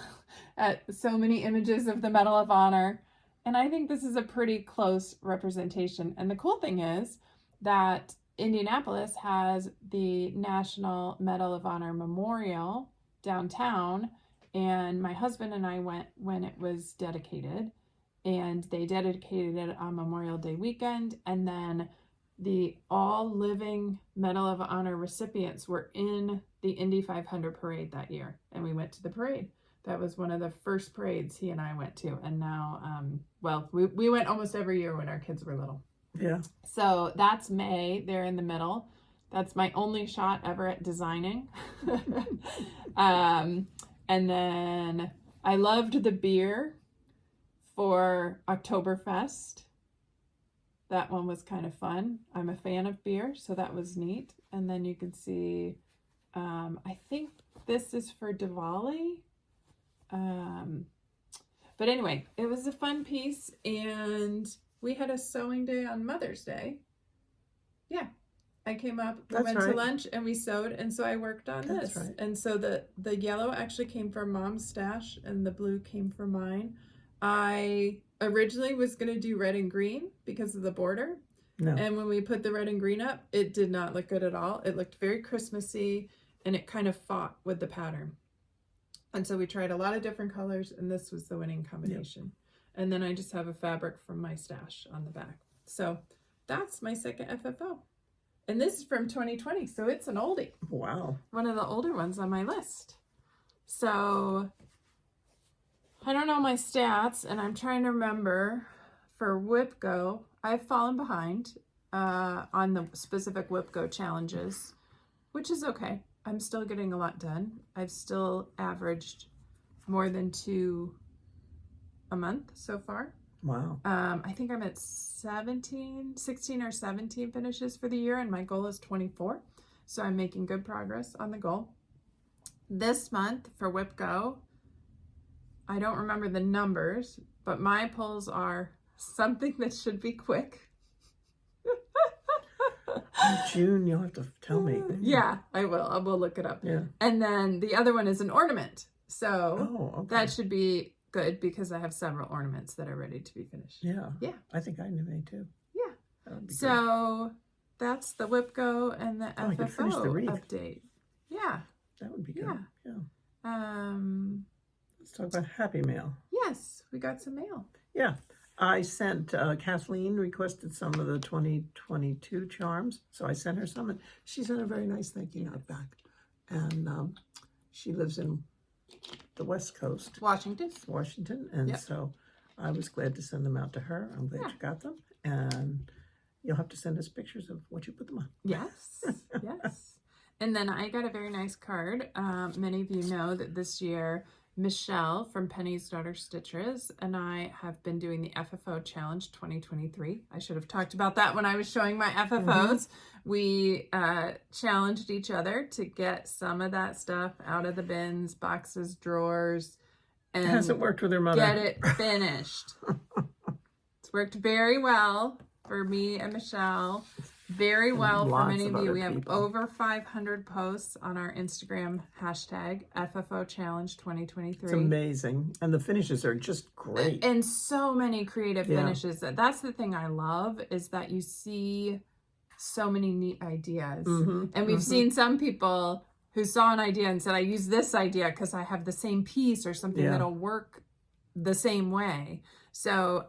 at so many images of the Medal of Honor, and I think this is a pretty close representation. And the cool thing is that Indianapolis has the National Medal of Honor Memorial downtown, and my husband and I went when it was dedicated, and they dedicated it on Memorial Day weekend, and then the all living Medal of Honor recipients were in the Indy 500 parade that year, and we went to the parade. That was one of the first parades he and I went to, and now, we went almost every year when our kids were little. Yeah. So that's May, there in the middle. That's my only shot ever at designing. And then I loved the beer for Oktoberfest. That one was kind of fun. I'm a fan of beer, so that was neat. And then you can see, I think this is for Diwali. But anyway, it was a fun piece, and we had a sewing day on Mother's Day. Yeah. I came up, we went to lunch, and we sewed, and so I worked on this. Right. And so the yellow actually came from Mom's stash, and the blue came from mine. I originally was going to do red and green because of the border. No. And when we put the red and green up, it did not look good at all. It looked very Christmassy, and it kind of fought with the pattern. And so we tried a lot of different colors, and this was the winning combination. Yep. And then I just have a fabric from my stash on the back. So that's my second FFO. And this is from 2020, so it's an oldie. Wow. One of the older ones on my list. So I don't know my stats, and I'm trying to remember for WhipGo. I've fallen behind on the specific WhipGo challenges, which is okay. I'm still getting a lot done. I've still averaged more than 2 a month so far. Wow. I think I'm at 16 or 17 finishes for the year, and my goal is 24. So I'm making good progress on the goal. This month for WhipGo, I don't remember the numbers, but my pulls are something that should be quick. June, you'll have to tell me. Yeah, I will. I will look it up. Yeah. And then the other one is an ornament. So that should be good because I have several ornaments that are ready to be finished. Yeah. Yeah. I think I may too. Yeah. That would be so great. That's the WhipGo and the FFO update. Yeah. That would be good. Yeah. Let's talk about Happy Mail. Yes, we got some mail. Yeah. I sent, Kathleen requested some of the 2022 charms, so I sent her some, and she sent a very nice thank you note back. And she lives in the West Coast. Washington, and so I was glad to send them out to her. I'm glad you got them, and you'll have to send us pictures of what you put them on. Yes, yes. And then I got a very nice card. Many of you know that this year Michelle from Penny's Daughter Stitches and I have been doing the FFO Challenge 2023. I should have talked about that when I was showing my FFOs. Mm-hmm. We challenged each other to get some of that stuff out of the bins, boxes, drawers, and it hasn't worked with her mother. Get it finished. It's worked very well for me and Michelle. very well for many of you. other We have people. over 500 posts on our Instagram hashtag FFO Challenge 2023. It's amazing. And the finishes are just great. And so many creative finishes. That's the thing I love, is that you see so many neat ideas. And we've seen some people who saw an idea and said, I use this idea because I have the same piece or something that'll work the same way. So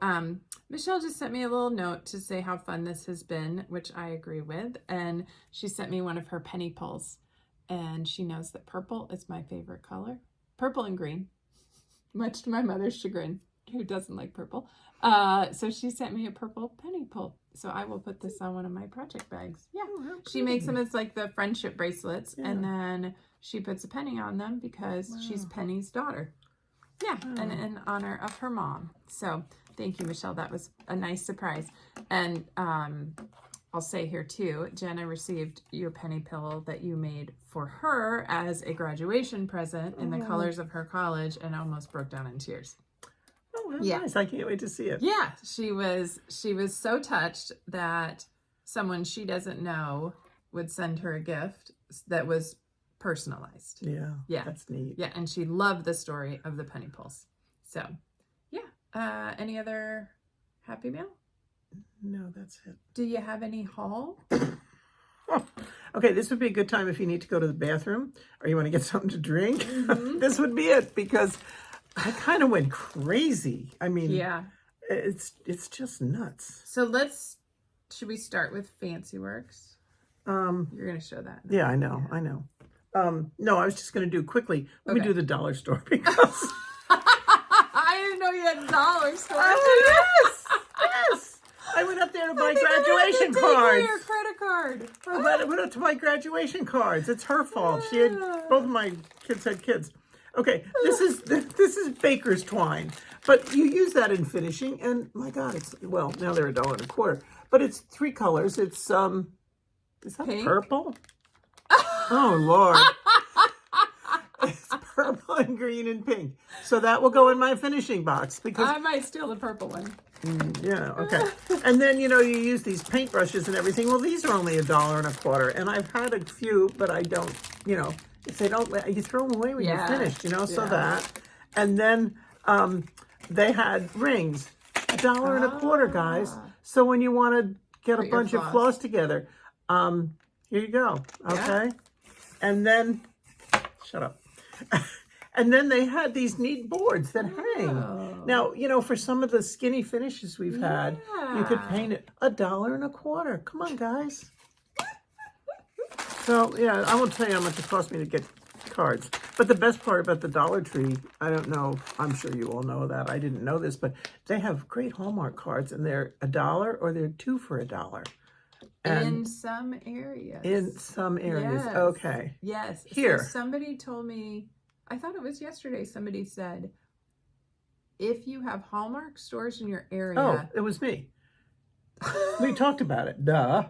Michelle just sent me a little note to say how fun this has been, which I agree with. And she sent me one of her penny pulls. And she knows that purple is my favorite color. Purple and green, much to my mother's chagrin, who doesn't like purple. So she sent me a purple penny pull. So I will put this on one of my project bags. Yeah. She makes them as like the friendship bracelets. And then she puts a penny on them because she's Penny's daughter. Yeah, and in honor of her mom. So thank you, Michelle. That was a nice surprise. And I'll say here too, Jenna received your penny pillow that you made for her as a graduation present in the colors of her college, and almost broke down in tears. Oh, that's nice. I can't wait to see it. Yeah, she was so touched that someone she doesn't know would send her a gift that was personalized. Yeah, that's neat. Yeah, and she loved the story of the penny pulse. So yeah, any other happy mail? No, that's it. Do you have any haul? Okay, this would be a good time if you need to go to the bathroom or you want to get something to drink. This would be it, because I kind of went crazy. I mean, it's just nuts. So should we start with Fancy Works? You're going to show that. Yeah, I know. No, I was just going to do quickly. Let me do the dollar store, because I didn't know you had dollar store. Yes. I went up there to buy graduation cards. Your credit card. I went up to buy graduation cards. It's her fault. She had both of my kids had kids. Okay, this is baker's twine, but you use that in finishing, and my God, it's now they're $1.25, but it's 3 colors. It's is that pink? Purple? Oh Lord. It's purple and green and pink. So that will go in my finishing box, because I might steal the purple one. Yeah, okay. And then, you use these paintbrushes and everything. Well, these are only $1.25. And I've had a few, but I don't, if they don't, you throw them away when you're finished, so that. And then they had rings, $1.25, guys. So when you want to get a bunch of floss together, here you go, okay? And then, shut up. And then they had these neat boards that hang. Now, for some of the skinny finishes we've had, you could paint it $1.25. Come on, guys. So, yeah, I won't tell you how much it cost me to get cards. But the best part about the Dollar Tree, I don't know, I'm sure you all know that. I didn't know this, but they have great Hallmark cards, and they're $1 or they're 2 for $1. And in some areas. Yes. Okay. Yes. Here. So somebody told me, I thought it was yesterday, somebody said, if you have Hallmark stores in your area. Oh, it was me. We talked about it. Duh.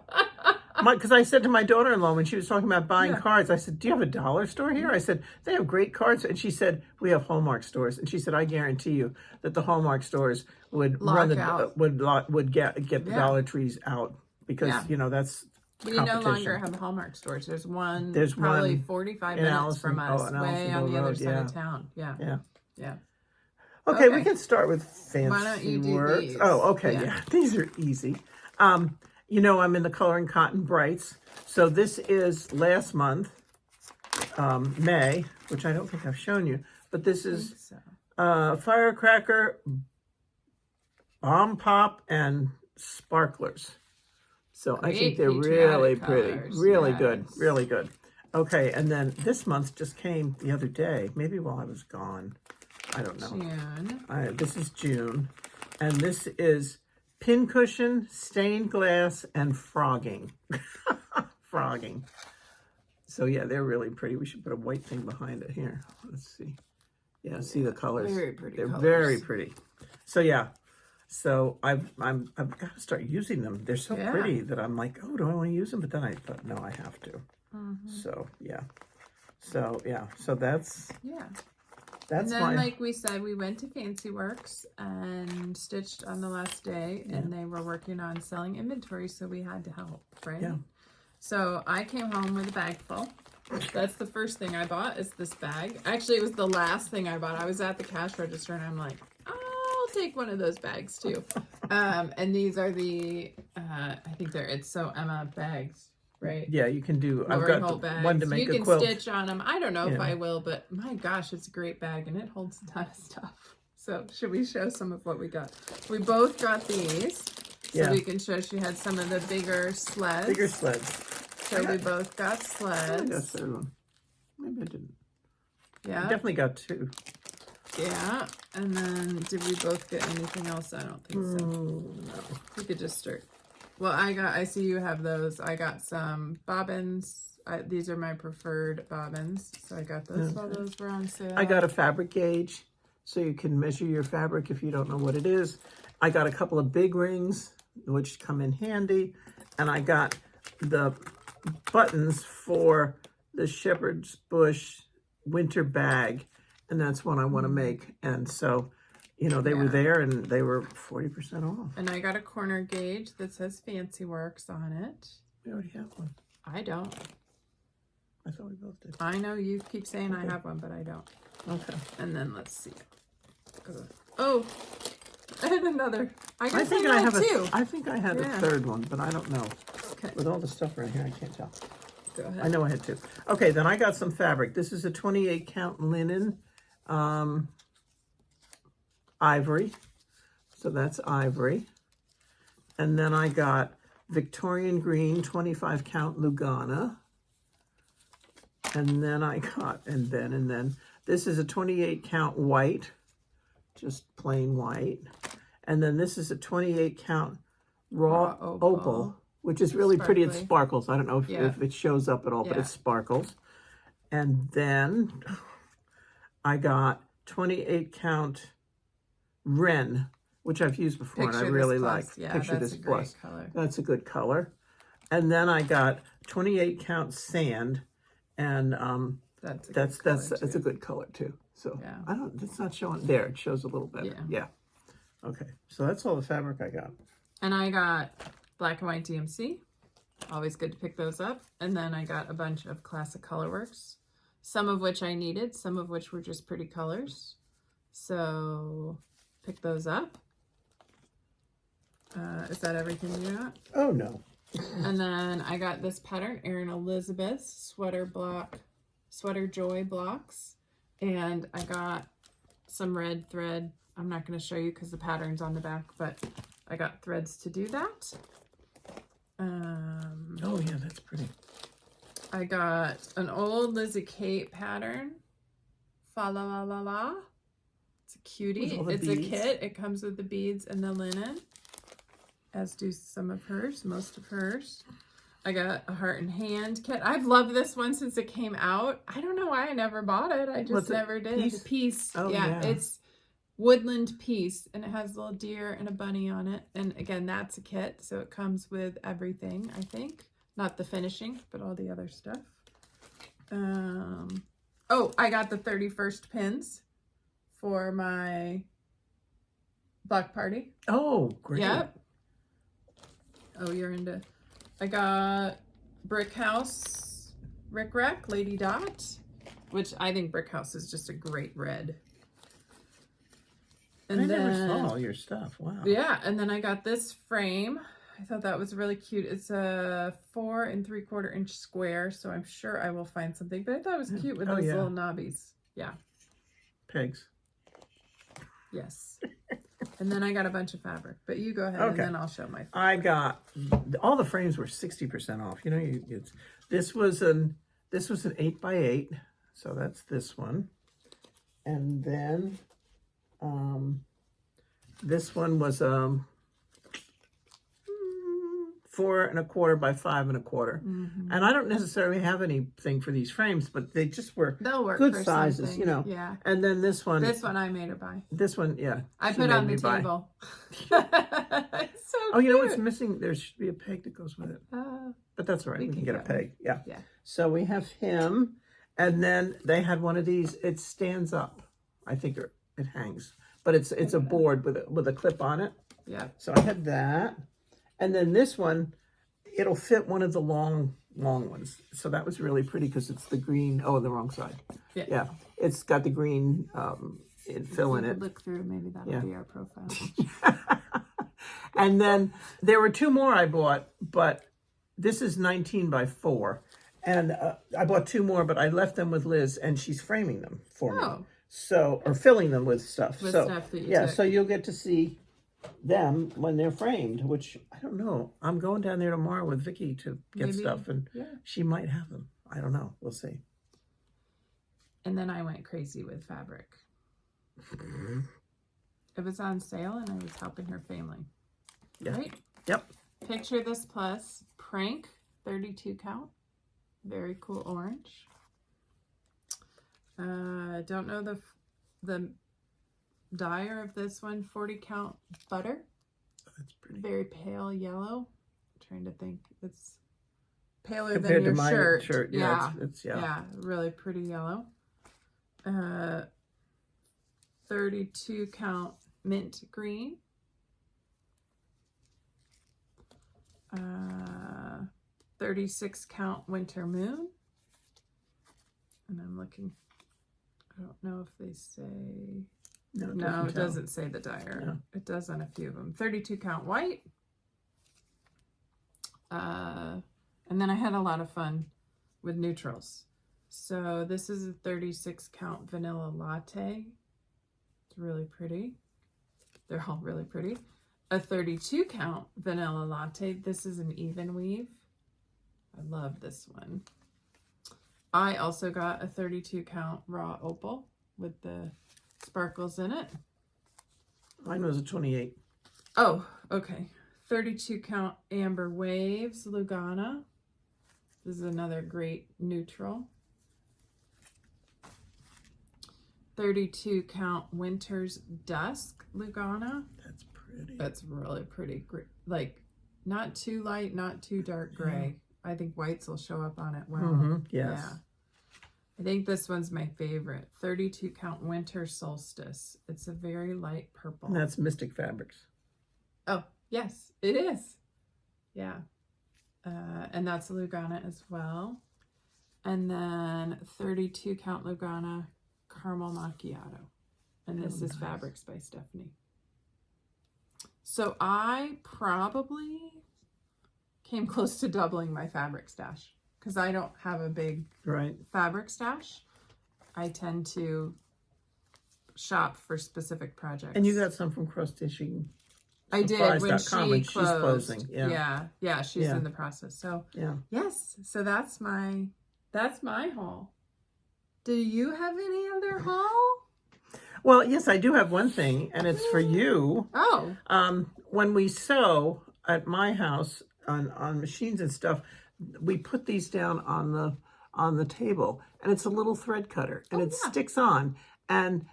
Because I said to my daughter-in-law when she was talking about buying cards, I said, do you have a dollar store here? I said, they have great cards. And she said, we have Hallmark stores. And she said, I guarantee you that the Hallmark stores would would get the Dollar Trees out, because, that's we no longer have Hallmark stores. There's probably one 45 minutes from us, way on the other side of town. Yeah. Okay, we can start with Fancy Why don't you do Works. these? Oh, okay, yeah. These are easy. I'm in the Coloring Cotton Brights. So this is last month, May, which I don't think I've shown you, but this is Firecracker, Bomb Pop, and Sparklers. So I think they're really pretty, really good. Okay, and then this month just came the other day, maybe while I was gone. I don't know. June. This is June, and this is Pincushion, Stained Glass, and Frogging. Frogging. So yeah, they're really pretty. We should put a white thing behind it here. Let's see. Yeah, see the colors. Very pretty. They're colors. very pretty. So yeah. So I've got to start using them. They're so pretty that I'm like, oh, do I want to use them? But then I thought, no, I have to. So yeah. So that's And then, like we said, we went to Fancy Works and stitched on the last day, and they were working on selling inventory, so we had to help, right? Yeah. So I came home with a bag full. That's the first thing I bought, is this bag. Actually, it was the last thing I bought. I was at the cash register, and I'm like, I'll take one of those bags, too. And these are the, I think it's So Emma bags. Right. Yeah, you can do. I've got the one to make a quilt. You can stitch on them. I don't know if I will, but my gosh, it's a great bag and it holds a ton of stuff. So should we show some of what we got? We both got these, so we can show. She had some of the bigger sleds. Bigger sleds. So we both got sleds. I got a third one. Maybe I didn't. Yeah. I definitely got 2. Yeah. And then did we both get anything else? I don't think so. No. We could just start. Well, I see you have those. I got some bobbins. These are my preferred bobbins. So I got those while those were on sale. I got a fabric gauge, so you can measure your fabric if you don't know what it is. I got a couple of big rings, which come in handy. And I got the buttons for the Shepherd's Bush winter bag. And that's one I want to make. And so... You know, they were there and they were 40% off. And I got a corner gauge that says Fancy Works on it. We already have one. I don't. I thought we both did. I know you keep saying I have one, but I don't. Okay. And then let's see. Oh, I had another. I think I have two. I think I had a third one, but I don't know. Okay. With all the stuff right here, I can't tell. Go ahead. I know I had 2. Okay, then I got some fabric. This is a 28 count linen. Ivory, so that's ivory. And then I got Victorian green 25 count Lugana. And then I got, and then this is a 28 count white, just plain white. And then this is a 28 count raw opal, which is really pretty. It sparkles. I don't know if it shows up at all, but it sparkles. And then I got 28 count Wren, which I've used before and I really like. Yeah, Picture that's This a Plus. great color. That's a good color. And then I got 28 count sand, and that's a good color too. So it's not showing there. It shows a little better. Yeah. Okay. So that's all the fabric I got. And I got black and white DMC. Always good to pick those up. And then I got a bunch of classic colorworks, some of which I needed, some of which were just pretty colors. So pick those up. Is that everything you got? Oh, no. And then I got this pattern, Erin Elizabeth's Sweater Joy blocks. And I got some red thread. I'm not going to show you because the pattern's on the back, but I got threads to do that. Oh, yeah, that's pretty. I got an old Lizzie Kate pattern. Fa la la la la. It's a cutie. It's a kit. It comes with the beads and the linen, as do some of hers, most of hers. I got a heart and hand kit. I've loved this one since it came out. I don't know why I never bought it. I just never did. It's a piece. Oh, yeah, it's woodland piece, and it has a little deer and a bunny on it. And again, that's a kit, so it comes with everything, I think. Not the finishing, but all the other stuff. Oh, I got the 31st pins for my block party. Oh, great. Yep. Oh, you're into... I got Brick House Rick Rack Lady Dot, which I think Brick House is just a great red. And I never saw all your stuff. Wow. Yeah, and then I got this frame. I thought that was really cute. It's a 4 3/4 inch square, so I'm sure I will find something. But I thought it was cute with those little knobbies. Yeah. Pegs. Yes. And then I got a bunch of fabric. But you go ahead and then I'll show my fabric. I got, all the frames were 60% off. You know, this was an 8x8, so that's this one. And then this one was 4 1/4 by 5 1/4. And I don't necessarily have anything for these frames, but they just were good sizes, something. you know. Yeah. And then this one I made her buy. This one, yeah. I put on the table. It's so oh, you know what's missing? There should be a peg that goes with it. But that's all right. We can get a peg. Yeah. Yeah. So we have him. And then they had one of these. It stands up. I think it hangs, but it's a board with a clip on it. Yeah. So I had that, and then this one, it'll fit one of the long ones. So that was really pretty because it's the green. Oh, the wrong side. Yeah. It's got the green fill in it. Look through, maybe that'll be our profile. And then there were 2 more I bought, but this is 19 by 4. And I bought 2 more, but I left them with Liz, and she's framing them for me. So, or filling them with stuff. Stuff that you took. So you'll get to see them when they're framed, which I don't know. I'm going down there tomorrow with Vicky to get stuff, and she might have them. I don't know. We'll see. And then I went crazy with fabric. It was on sale, and I was helping her family. Yeah. Right? Yep. Picture This Plus Prank 32 count. Very cool orange. Don't know the dyer of this one. 40 count butter. That's pretty. Very pale yellow. I'm trying to think. It's paler compared than to your my shirt. Yeah, Yeah, really pretty yellow. 32 count mint green. 36 count winter moon. And I'm looking, I don't know if they say, no, it doesn't say the dyer. No. It does on a few of them. 32 count white. And then I had a lot of fun with neutrals. So this is a 36 count vanilla latte. It's really pretty. They're all really pretty. A 32 count vanilla latte. This is an even weave. I love this one. I also got a 32 count raw opal with the sparkles in it. Mine was a 28. Oh, okay. 32 count amber waves Lugana. This is another great neutral. 32 count Winter's Dusk Lugana. That's pretty. That's really pretty. Like, not too light, not too dark gray. I think whites will show up on it well. Yes. Yeah. I think this one's my favorite. 32 count Winter Solstice. It's a very light purple. And that's Mystic Fabrics. Oh, yes, it is. Yeah. And that's Lugana as well. And then 32 count Lugana Caramel Macchiato. And this is Fabrics by Stephanie. So I probably came close to doubling my fabric stash because I don't have a big fabric stash. I tend to shop for specific projects. And you got some from Cross Stitching. I did when she closed. She's closing. Yeah, she's in the process. So yes, so that's my haul. Do you have any other haul? Well, yes, I do have one thing, and it's for you. Oh. When we sew at my house on machines and stuff, we put these down on the table, and it's a little thread cutter, and it sticks on, and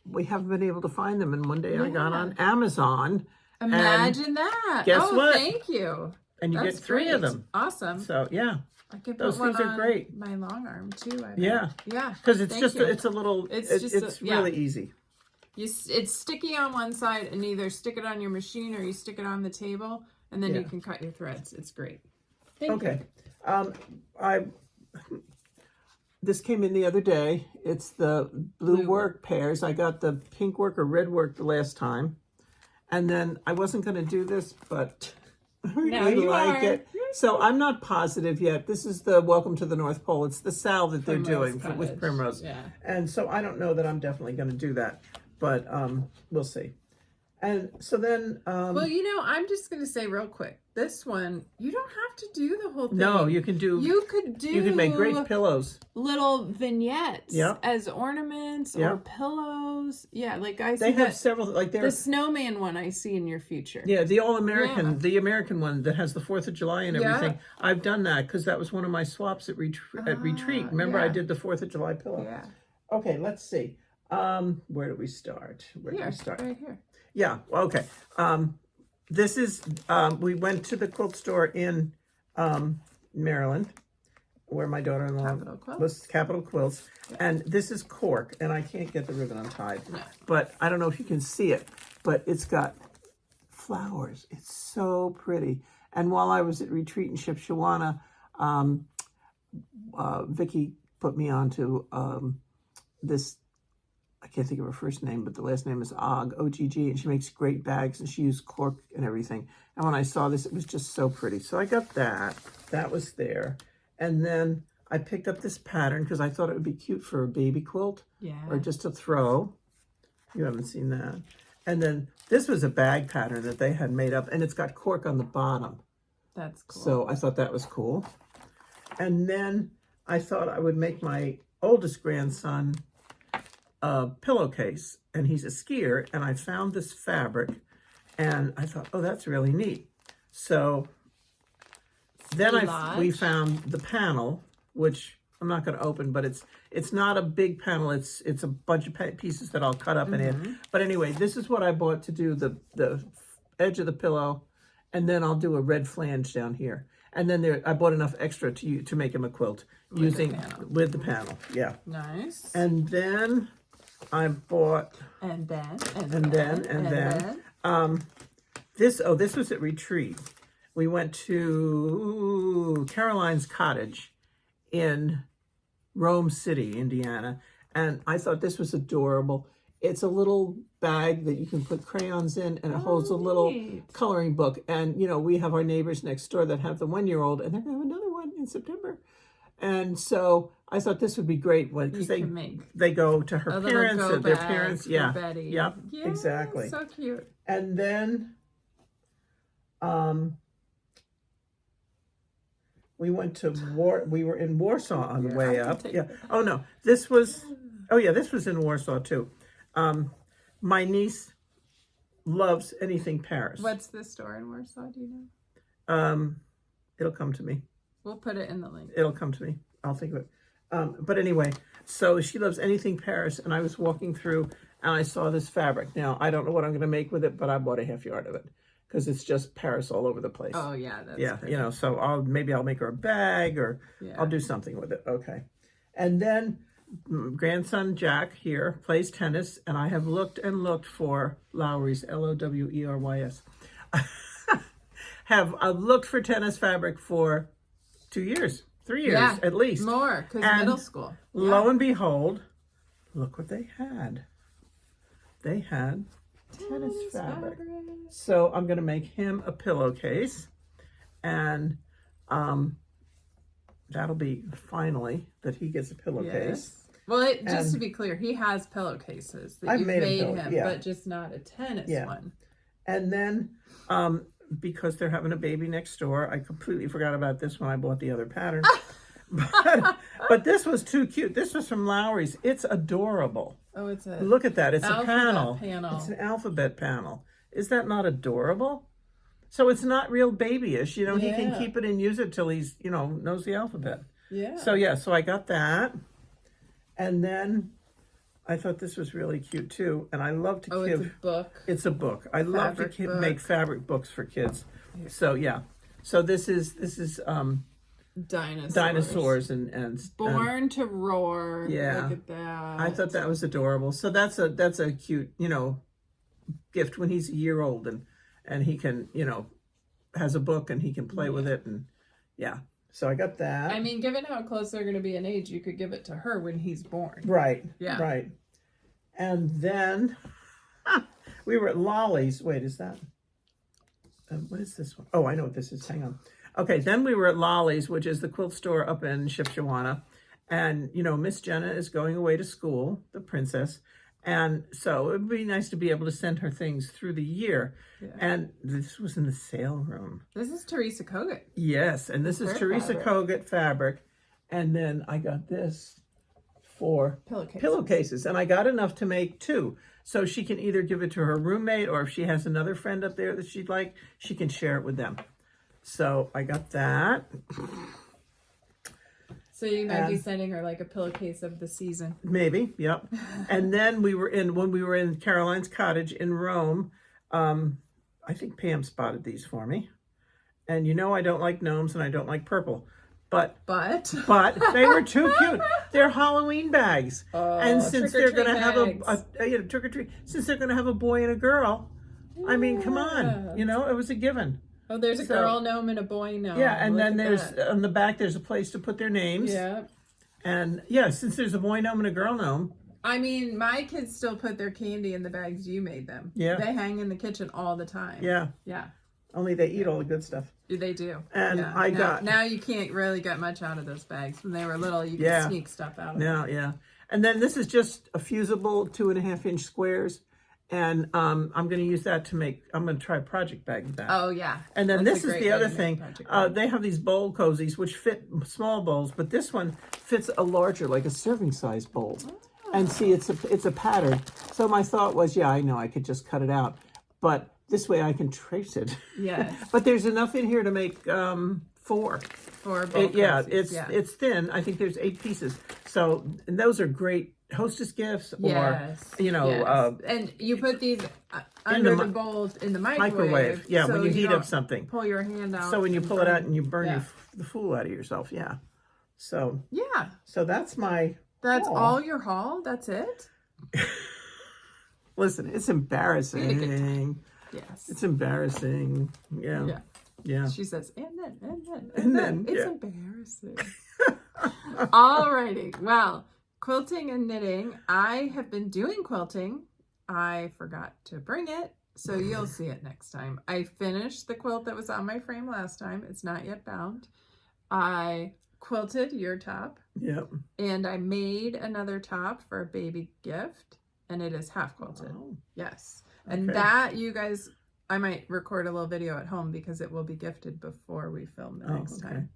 we haven't been able to find them. And one day I got on Amazon. Imagine that! Guess what? Thank you. And you get 3 of them. Awesome. So yeah. I could put those things are great. My long arm too. Yeah, because it's just it's a little. It's really easy. It's sticky on one side, and either stick it on your machine or you stick it on the table, and then you can cut your threads. It's great. Thank you. This came in the other day. It's the blue work pairs. I got the pink work or red work the last time, and then I wasn't going to do this, but I really like it. So I'm not positive yet. This is the Welcome to the North Pole. It's the salve that they're doing with Primrose. Yeah. And so I don't know that I'm definitely going to do that, but we'll see. And so then... well, I'm just going to say real quick, this one, you don't have to do the whole thing. No, you can do... You can make great pillows. Little vignettes as ornaments or pillows. Yeah, like I see they have several, like the snowman one I see in your future. Yeah, the All-American, the American one that has the 4th of July and everything. Yeah. I've done that because that was one of my swaps at Retreat. Remember, I did the 4th of July pillow. Yeah. Okay, let's see. Where do we start? Right here. Yeah, okay. This is, we went to the quilt store in Maryland, where my daughter-in-law Capital Quilts. was Capital Quilts. Yeah. And this is cork, and I can't get the ribbon untied. No. But I don't know if you can see it, but it's got flowers. It's so pretty. And while I was at retreat in Shipshewana, Vicky put me onto this, I can't think of her first name, but the last name is O-G-G, and she makes great bags, and she used cork and everything. And when I saw this, it was just so pretty. So I got that. That was there. And then I picked up this pattern because I thought it would be cute for a baby quilt. Yeah. Or just to throw. You haven't seen that. And then this was a bag pattern that they had made up, and it's got cork on the bottom. That's cool. So I thought that was cool. And then I thought I would make my oldest grandson a pillowcase, and he's a skier, and I found this fabric, and I thought, oh, that's really neat. So then we found the panel, which I'm not going to open, but it's not a big panel. It's a bunch of pieces that I'll cut up in it. But anyway, this is what I bought to do the edge of the pillow, and then I'll do a red flange down here. And then I bought enough extra to make him a quilt with the panel. Yeah. Nice. And then I bought. And then. This was at retreat. We went to Caroline's Cottage in Rome City, Indiana, and I thought this was adorable. It's a little bag that you can put crayons in, and it holds a little coloring book. And, you know, we have our neighbors next door that have the 1-year-old, and they're going to have another one in September. And so I thought this would be great because they go to her parents or their parents. Yeah. Betty. Yep. Yeah, Exactly. So cute. And then we went to we were in Warsaw on the way up. Yeah. Oh no, this was in Warsaw too. My niece loves anything Paris. What's the store in Warsaw? Do you know? It'll come to me. We'll put it in the link. It'll come to me. I'll think of it. But anyway, so she loves anything Paris, and I was walking through and I saw this fabric. Now I don't know what I'm going to make with it, but I bought a half yard of it because it's just Paris all over the place. Oh yeah, that's pretty. You know. So maybe I'll make her a bag, or I'll do something with it. Okay, and then grandson Jack here plays tennis, and I have looked and looked for Lowry's Loweyrys. I've looked for tennis fabric for 2 years, 3 years at least. More, because middle school. Lo and behold, look what they had. They had tennis fabric. So I'm going to make him a pillowcase, and that'll be finally that he gets a pillowcase. Yes. Well, just to be clear, he has pillowcases that you've made him, but just not a tennis one. And then because they're having a baby next door, I completely forgot about this when I bought the other pattern. but this was too cute. This was from Lowry's. It's adorable. Oh, it's a look at that. It's a panel. It's an alphabet panel. Is that not adorable? So it's not real babyish. You know, he can keep it and use it till he's, knows the alphabet. Yeah. So I got that. And then I thought this was really cute too. And I love to give. It's a book. It's a book. I love to make fabric books for kids. Yeah. So So this is dinosaurs and Born to Roar. Yeah. Look at that. I thought that was adorable. So that's a cute, gift when he's a year old, and he can, has a book and he can play with it, and so I got that. I mean, given how close they're going to be in age, you could give it to her when he's born. Right. Yeah. Right. And then we were at Lolly's. Wait, is that? What is this one? Oh, I know what this is. Hang on. Okay, then we were at Lolly's, which is the quilt store up in Shipshewana. And, Miss Jenna is going away to school, the princess. And so it would be nice to be able to send her things through the year. Yeah. And this was in the sale room. This is Teresa Kogut. Yes, and this is Teresa Kogut fabric. And then I got this for pillowcases. And I got enough to make 2. So she can either give it to her roommate, or if she has another friend up there that she'd like, she can share it with them. So I got that. So you might be sending her like a pillowcase of the season. Maybe, yep. And then when we were in Caroline's Cottage in Rome, I think Pam spotted these for me. And I don't like gnomes and I don't like purple. But But they were too cute. They're Halloween bags. And since they're going to have a trick or treat, since they're going to have a boy and a girl, yeah. I mean, come on. You know, it was a given. Oh, there's a girl gnome and a boy gnome. Yeah, and then there's, on the back, there's a place to put their names. Yeah. And yeah, since there's a boy gnome and a girl gnome. I mean, my kids still put their candy in the bags you made them. Yeah. They hang in the kitchen all the time. Yeah. Yeah. Only they eat all the good stuff. They do. And yeah. Now you can't really get much out of those bags. When they were little, you could sneak stuff out of them. Yeah. And then this is just a fusible 2.5-inch squares. And I'm going to use that to make, I'm going to try a project bag with that. Oh, yeah. And then this is the other thing. They have these bowl cozies, which fit small bowls, but this one fits a larger, like a serving size bowl. Oh. And see, it's a pattern. So my thought was, yeah, I know I could just cut it out. But this way I can trace it. Yes. But there's enough in here to make 4. 4 bowl cozies. It's thin. I think there's 8 pieces. So and those are great hostess gifts, or you know, and you put these under the bowls in the microwave. Yeah, so when you heat up something. Pull your hand out. So when you pull it out and you burn the fool out of yourself. Yeah. So So that's my. That's all your haul. That's it. Listen, it's embarrassing. Yes. It's embarrassing. Yeah. Yeah. She says, and then. It's embarrassing. Alrighty. Well, quilting and knitting. I have been doing quilting. I forgot to bring it, so you'll see it next time. I finished the quilt that was on my frame last time. It's not yet bound. I quilted your top. Yep. And I made another top for a baby gift, and it is half quilted. Oh. Yes. And that, you guys, I might record a little video at home because it will be gifted before we film the next time.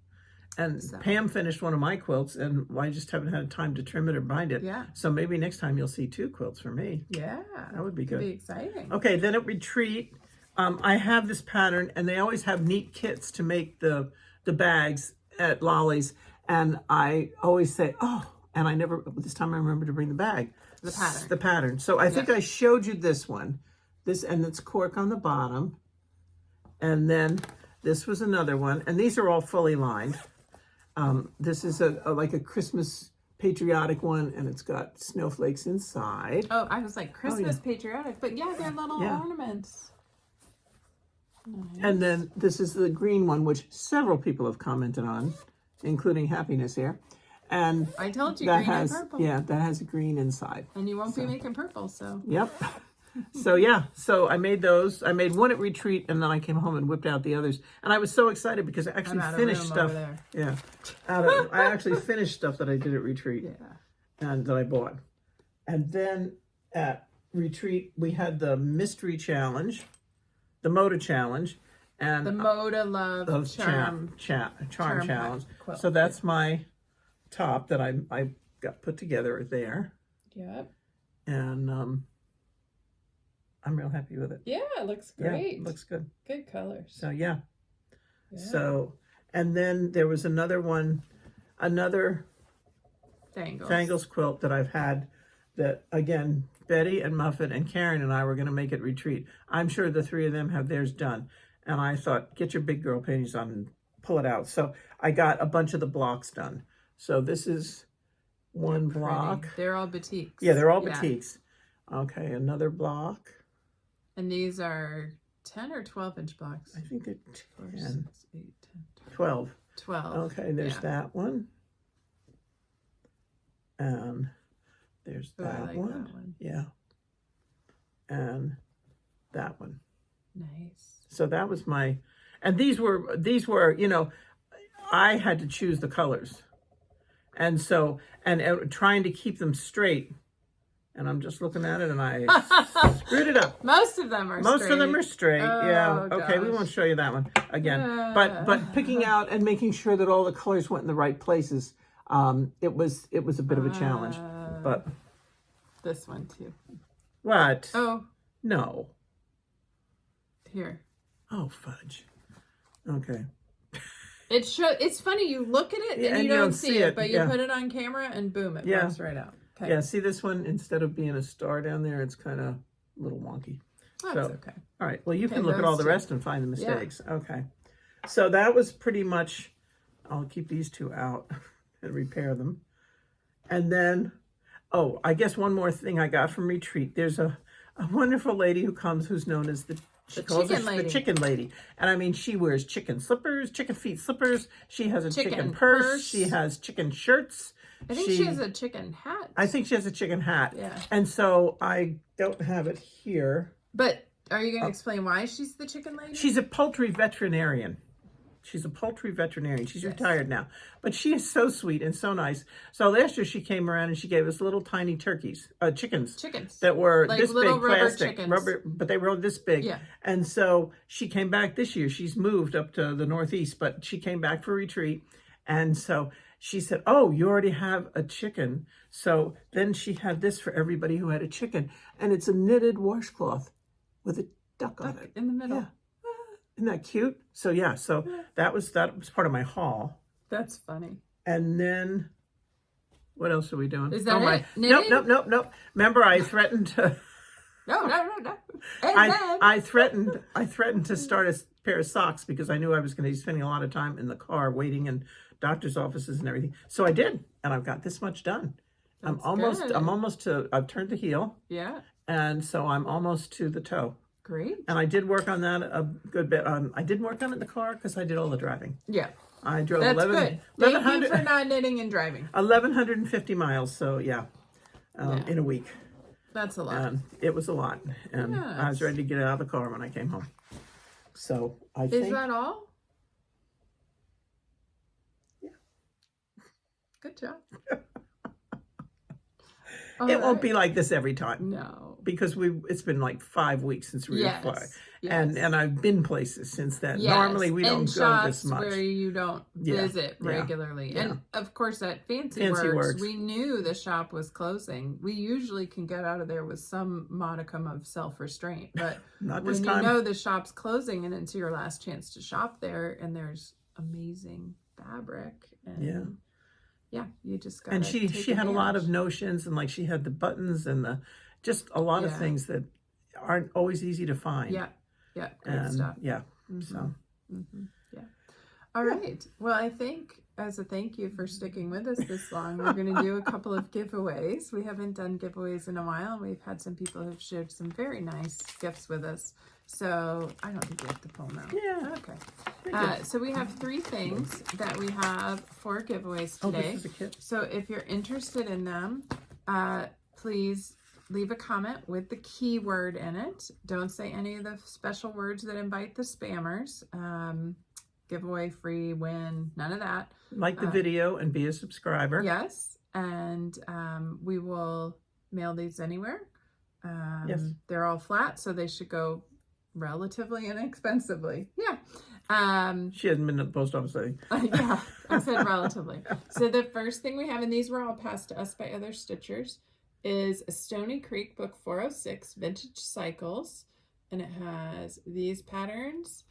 And Pam finished one of my quilts, and I just haven't had time to trim it or bind it. Yeah. So maybe next time you'll see 2 quilts for me. Yeah. That would be good. It'd be exciting. Okay, then at retreat, I have this pattern, and they always have neat kits to make the bags at Lolly's. And I always say, and I never, this time I remember to bring the bag. The pattern. So I think I showed you this one. And it's cork on the bottom. And then this was another one. And these are all fully lined. This is like a Christmas patriotic one, and it's got snowflakes inside. Oh, I was like, Christmas patriotic. But yeah, they're little ornaments. Nice. And then this is the green one, which several people have commented on, including Happiness here. And I told you that green and purple. Yeah, that has a green inside. And you won't be making purple, so. Yep. So I made those. I made one at retreat, and then I came home and whipped out the others. And I was so excited because I actually finished stuff. Yeah. I actually finished stuff that I did at retreat. Yeah. And that I bought. And then at retreat, we had the mystery challenge, the Moda challenge, and the Moda Love Charm challenge. So that's my top that I got put together there. Yep. And I'm real happy with it. Yeah, it looks great. Yeah, it looks good. Good colors. So yeah. So, and then there was another Thangles quilt that I've had that, again, Betty and Muffet and Karen and I were going to make it retreat. I'm sure the 3 of them have theirs done. And I thought, get your big girl panties on and pull it out. So I got a bunch of the blocks done. So this is one block. They're all batiks. Yeah, they're all batiks. Okay, another block. And these are 10 or 12-inch blocks? I think they're 10. 4, 6, 8, 10, 12. 12. Okay, there's that one. And there's that one. Yeah. And that one. Nice. So that was my, and these were, you know, I had to choose the colors. And so, and trying to keep them straight. And I'm just looking at it, and I screwed it up. Most of them are straight. Yeah. Okay, we won't show you that one again. But picking out and making sure that all the colors went in the right places, it was a bit of a challenge. But this one too. What? Oh. No. Here. Oh, fudge. Okay. It's funny, you look at it and you don't see it, but you put it on camera and boom, it pops right out. Okay. Yeah, see this one, instead of being a star down there, it's kind of a little wonky. That's okay. All right, well, you can look at all the rest and find the mistakes. Yeah. Okay. So that was pretty much I'll keep these two out and repair them. And then, oh, I guess one more thing I got from retreat. There's a wonderful lady who comes who's known as the chicken lady. And I mean, she wears chicken slippers, chicken feet slippers. She has a chicken purse. She has chicken shirts. I think she has a chicken hat. I think she has a chicken hat. Yeah. And so I don't have it here. But are you going to explain why she's the chicken lady? She's a poultry veterinarian. She's a poultry veterinarian. She's retired now. But she is so sweet and so nice. So last year she came around and she gave us little tiny chickens. That were like this big, plastic. Rubber, but they were this big. Yeah. And so she came back this year. She's moved up to the Northeast, but she came back for retreat. And so she said, oh, you already have a chicken. So then she had this for everybody who had a chicken. And it's a knitted washcloth with a duck on it. In the middle. Yeah. Isn't that cute? So yeah, so that was part of my haul. That's funny. And then what else are we doing? Is that it? Nope. Remember, I threatened to. No. I threatened to start a pair of socks because I knew I was going to be spending a lot of time in the car waiting in doctor's offices and everything. So I did, and I've got this much done. That's I'm almost to. I've turned the heel. Yeah. And so I'm almost to the toe. Great. And I did work on that a good bit. I didn't work on it in the car because I did all the driving. Yeah. I drove That's good. Thank you for not knitting and driving. 1,150 miles. So yeah, in a week. That's a lot. It was a lot. And I was ready to get out of the car when I came home. So I think. Is that all? Yeah. Good job. It won't be like this every time. No. Because it's been like 5 weeks since we fly. Yes. And I've been places since then. Yes. Normally we don't go this much. Where you don't visit regularly. Yeah. And of course at Fancy Works, we knew the shop was closing. We usually can get out of there with some modicum of self-restraint. But Not when this time. you know the shop's closing and it's your last chance to shop there and there's amazing fabric and yeah, you just got. And she had a lot of notions, and like she had the buttons and just a lot of things that aren't always easy to find. Yeah, great stuff. Yeah, so yeah. All right. Well, I think as a thank you for sticking with us this long, we're going to do a couple of giveaways. We haven't done giveaways in a while, and we've had some people who've shared some very nice gifts with us. So I don't think we have to pull them out. Yeah. Okay. So we have 3 things that we have for giveaways today. This is a kit. So if you're interested in them, please leave a comment with the keyword in it. Don't say any of the special words that invite the spammers. Giveaway, free, win, none of that. Like the video and be a subscriber. Yes. And we will mail these anywhere. Yes. They're all flat, so they should go relatively inexpensively. Yeah. She hasn't been to the post office lately. Yeah, I said relatively. So the first thing we have, and these were all passed to us by other stitchers, is a Stony Creek Book 406 Vintage Cycles. And it has these patterns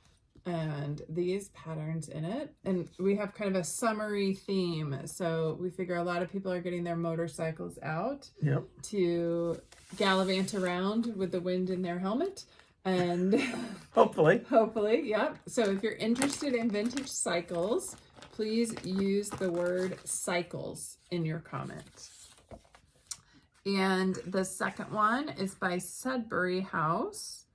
and these patterns in it. And we have kind of a summery theme. So we figure a lot of people are getting their motorcycles out to gallivant around with the wind in their helmet. And hopefully, yeah. So if you're interested in vintage cycles, please use the word cycles in your comment. And the second one is by Sudbury House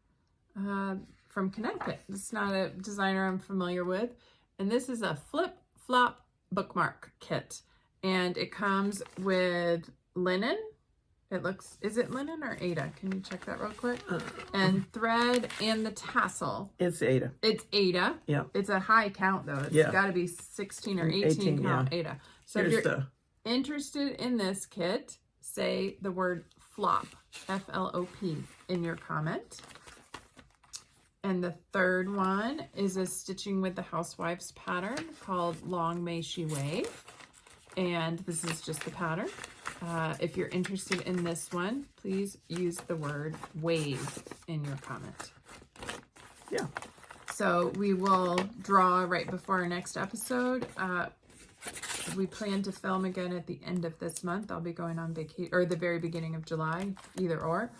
from Connecticut. It's not a designer I'm familiar with. And this is a flip-flop bookmark kit. And it comes with linen. It looks, is it linen or Aida? Can you check that real quick? And thread and the tassel. It's Aida. It's Aida. Yeah. It's a high count though. It's got to be 16 or 18 count Aida. So if you're interested in this kit, say the word flop, F-L-O-P, in your comment. And the third one is a Stitching with the Housewives pattern called Long May She Wave. And this is just the pattern. If you're interested in this one, please use the word wave in your comment. Yeah. So we will draw right before our next episode. We plan to film again at the end of this month. I'll be going on vacation, or the very beginning of July, either or.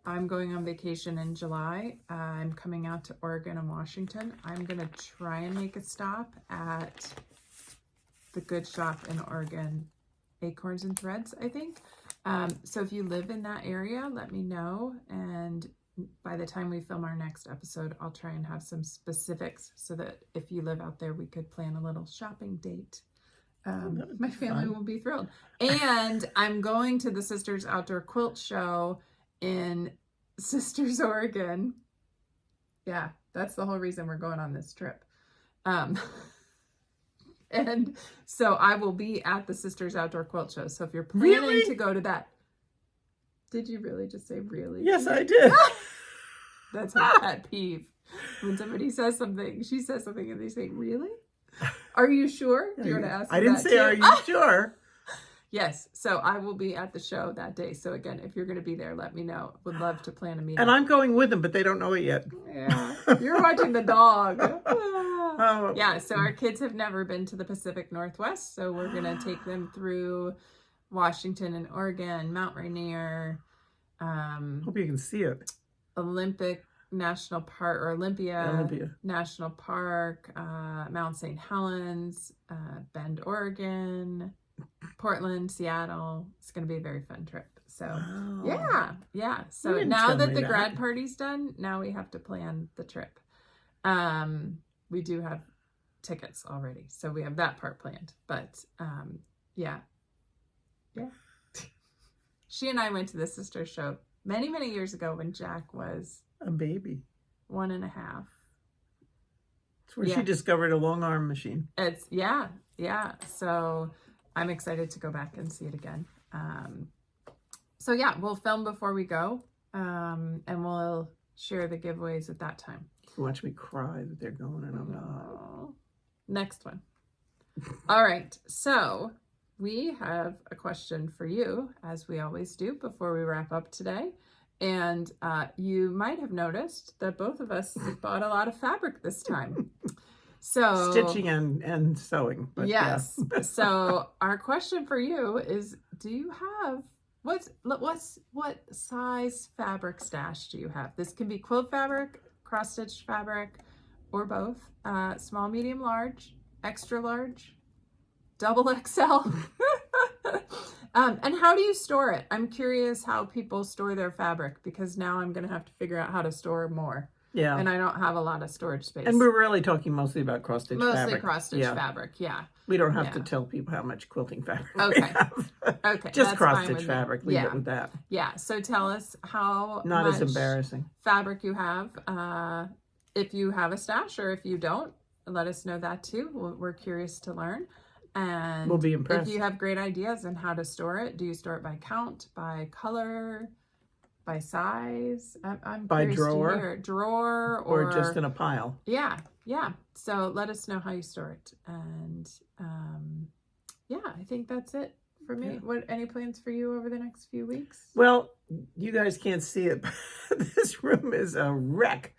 I'm going on vacation in July. I'm coming out to Oregon and Washington. I'm going to try and make a stop at the good shop in Oregon, Acorns and Threads, I think. So if you live in that area, let me know. And by the time we film our next episode, I'll try and have some specifics so that if you live out there, we could plan a little shopping date. My family will be thrilled. And I'm going to the Sisters Outdoor Quilt Show in Sisters, Oregon. Yeah, that's the whole reason we're going on this trip. And so I will be at the Sisters Outdoor Quilt Show. So if you're planning to go to that. Did you really just say really? Yes, I did. That's my pet peeve. When somebody says something, she says something and they say, really? Are you sure? Do you want to ask me I didn't that say, too? are you sure? Yes. So I will be at the show that day. So again, if you're going to be there, let me know. Would love to plan a meeting. And I'm going with them, but they don't know it yet. Yeah. You're watching the dog. Oh. Yeah. So our kids have never been to the Pacific Northwest. So we're going to take them through Washington and Oregon, Mount Rainier, Hope you can see it. Olympic National Park or Olympia National Park, Mount St. Helens, Bend, Oregon, Portland, Seattle. It's going to be a very fun trip. So yeah. So now that the grad party's done, now we have to plan the trip. We do have tickets already, so we have that part planned. But yeah. She and I went to the sister show many, many years ago when Jack was a baby. 1.5. It's where she discovered a long arm machine. It's so I'm excited to go back and see it again. So yeah, we'll film before we go, and we'll share the giveaways at that time. Watch me cry that they're going and I'm not. Next one. All right, so we have a question for you, as we always do before we wrap up today. And you might have noticed that both of us bought a lot of fabric this time. So stitching and sewing. But yes. Yeah. So our question for you is: do you have what size fabric stash do you have? This can be quilt fabric, cross stitch fabric, or both. Small, medium, large, extra large, double XL. And how do you store it? I'm curious how people store their fabric, because now I'm going to have to figure out how to store more. Yeah. And I don't have a lot of storage space. And we're really talking mostly about cross stitch fabric. Mostly cross stitch fabric, yeah. We don't have to tell people how much quilting fabric we Okay. have. Okay. Just cross stitch fabric. Leave it with that. Yeah. So tell us how Not much as embarrassing fabric you have. If you have a stash, or if you don't, let us know that too. We're curious to learn. And we'll be impressed. If you have great ideas on how to store it, do you store it by count, by color, by size? I'm by curious drawer, to hear. Drawer, or just in a pile. Yeah. So let us know how you store it. And I think that's it for me. Yeah. Any plans for you over the next few weeks? Well, you guys can't see it, but this room is a wreck.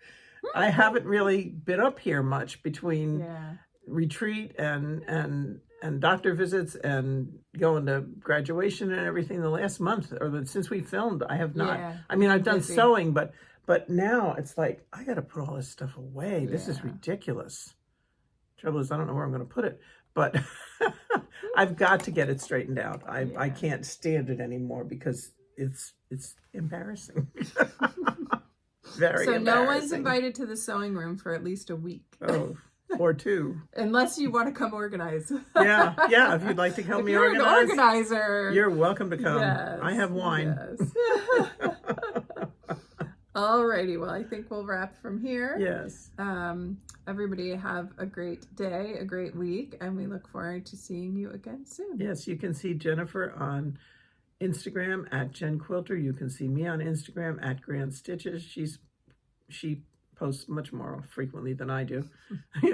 I haven't really been up here much between retreat and doctor visits and going to graduation and everything. The last month, or since we filmed, I have not. I mean, I've done sewing, but now it's like I got to put all this stuff away. This is ridiculous. Trouble is, I don't know where I'm going to put it, but I've got to get it straightened out. I can't stand it anymore because it's embarrassing. Very embarrassing. So no one's invited to the sewing room for at least a week. Oh. Or 2. Unless you want to come organize. Yeah. If you'd like to help me organize. You're an organizer. You're welcome to come. Yes, I have wine. Yes. Alrighty, well, I think we'll wrap from here. Yes. Everybody have a great day, a great week, and we look forward to seeing you again soon. Yes, you can see Jennifer on Instagram at Jen Quilter. You can see me on Instagram at Grand Stitches. She posts much more frequently than I do.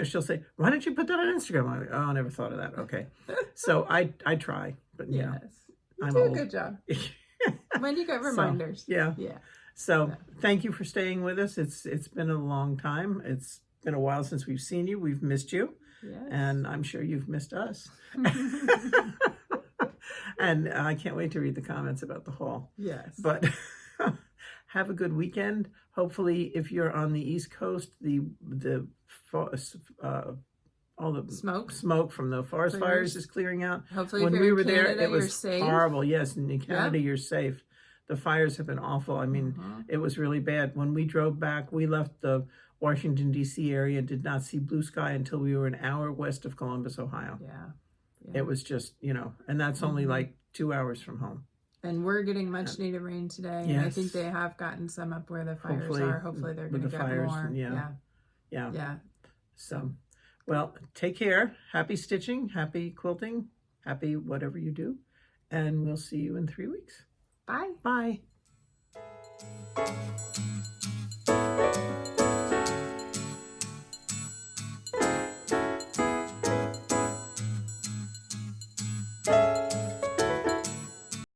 She'll say, "Why don't you put that on Instagram?" I'm like, "Oh, I never thought of that." Okay, so I try, but you I'm do old. a good job. When you get reminders, So thank you for staying with us. It's been a long time. It's been a while since we've seen you. We've missed you, and I'm sure you've missed us. And I can't wait to read the comments about the haul. Yes, but. Have a good weekend. Hopefully, if you're on the East Coast, the all the smoke from the forest fires is clearing out. Hopefully, when if we you're were in there, Canada, it was you're safe. horrible. Yes, in Canada, you're safe. The fires have been awful. I mean, it was really bad. When we drove back, we left the Washington, D.C. area and did not see blue sky until we were an hour west of Columbus, Ohio. It was just, and that's only like 2 hours from home. And we're getting much needed rain today. And I think they have gotten some up where the fires are. Hopefully they're going to get more. Yeah. So, well, take care. Happy stitching, happy quilting, happy whatever you do. And we'll see you in 3 weeks. Bye. Bye.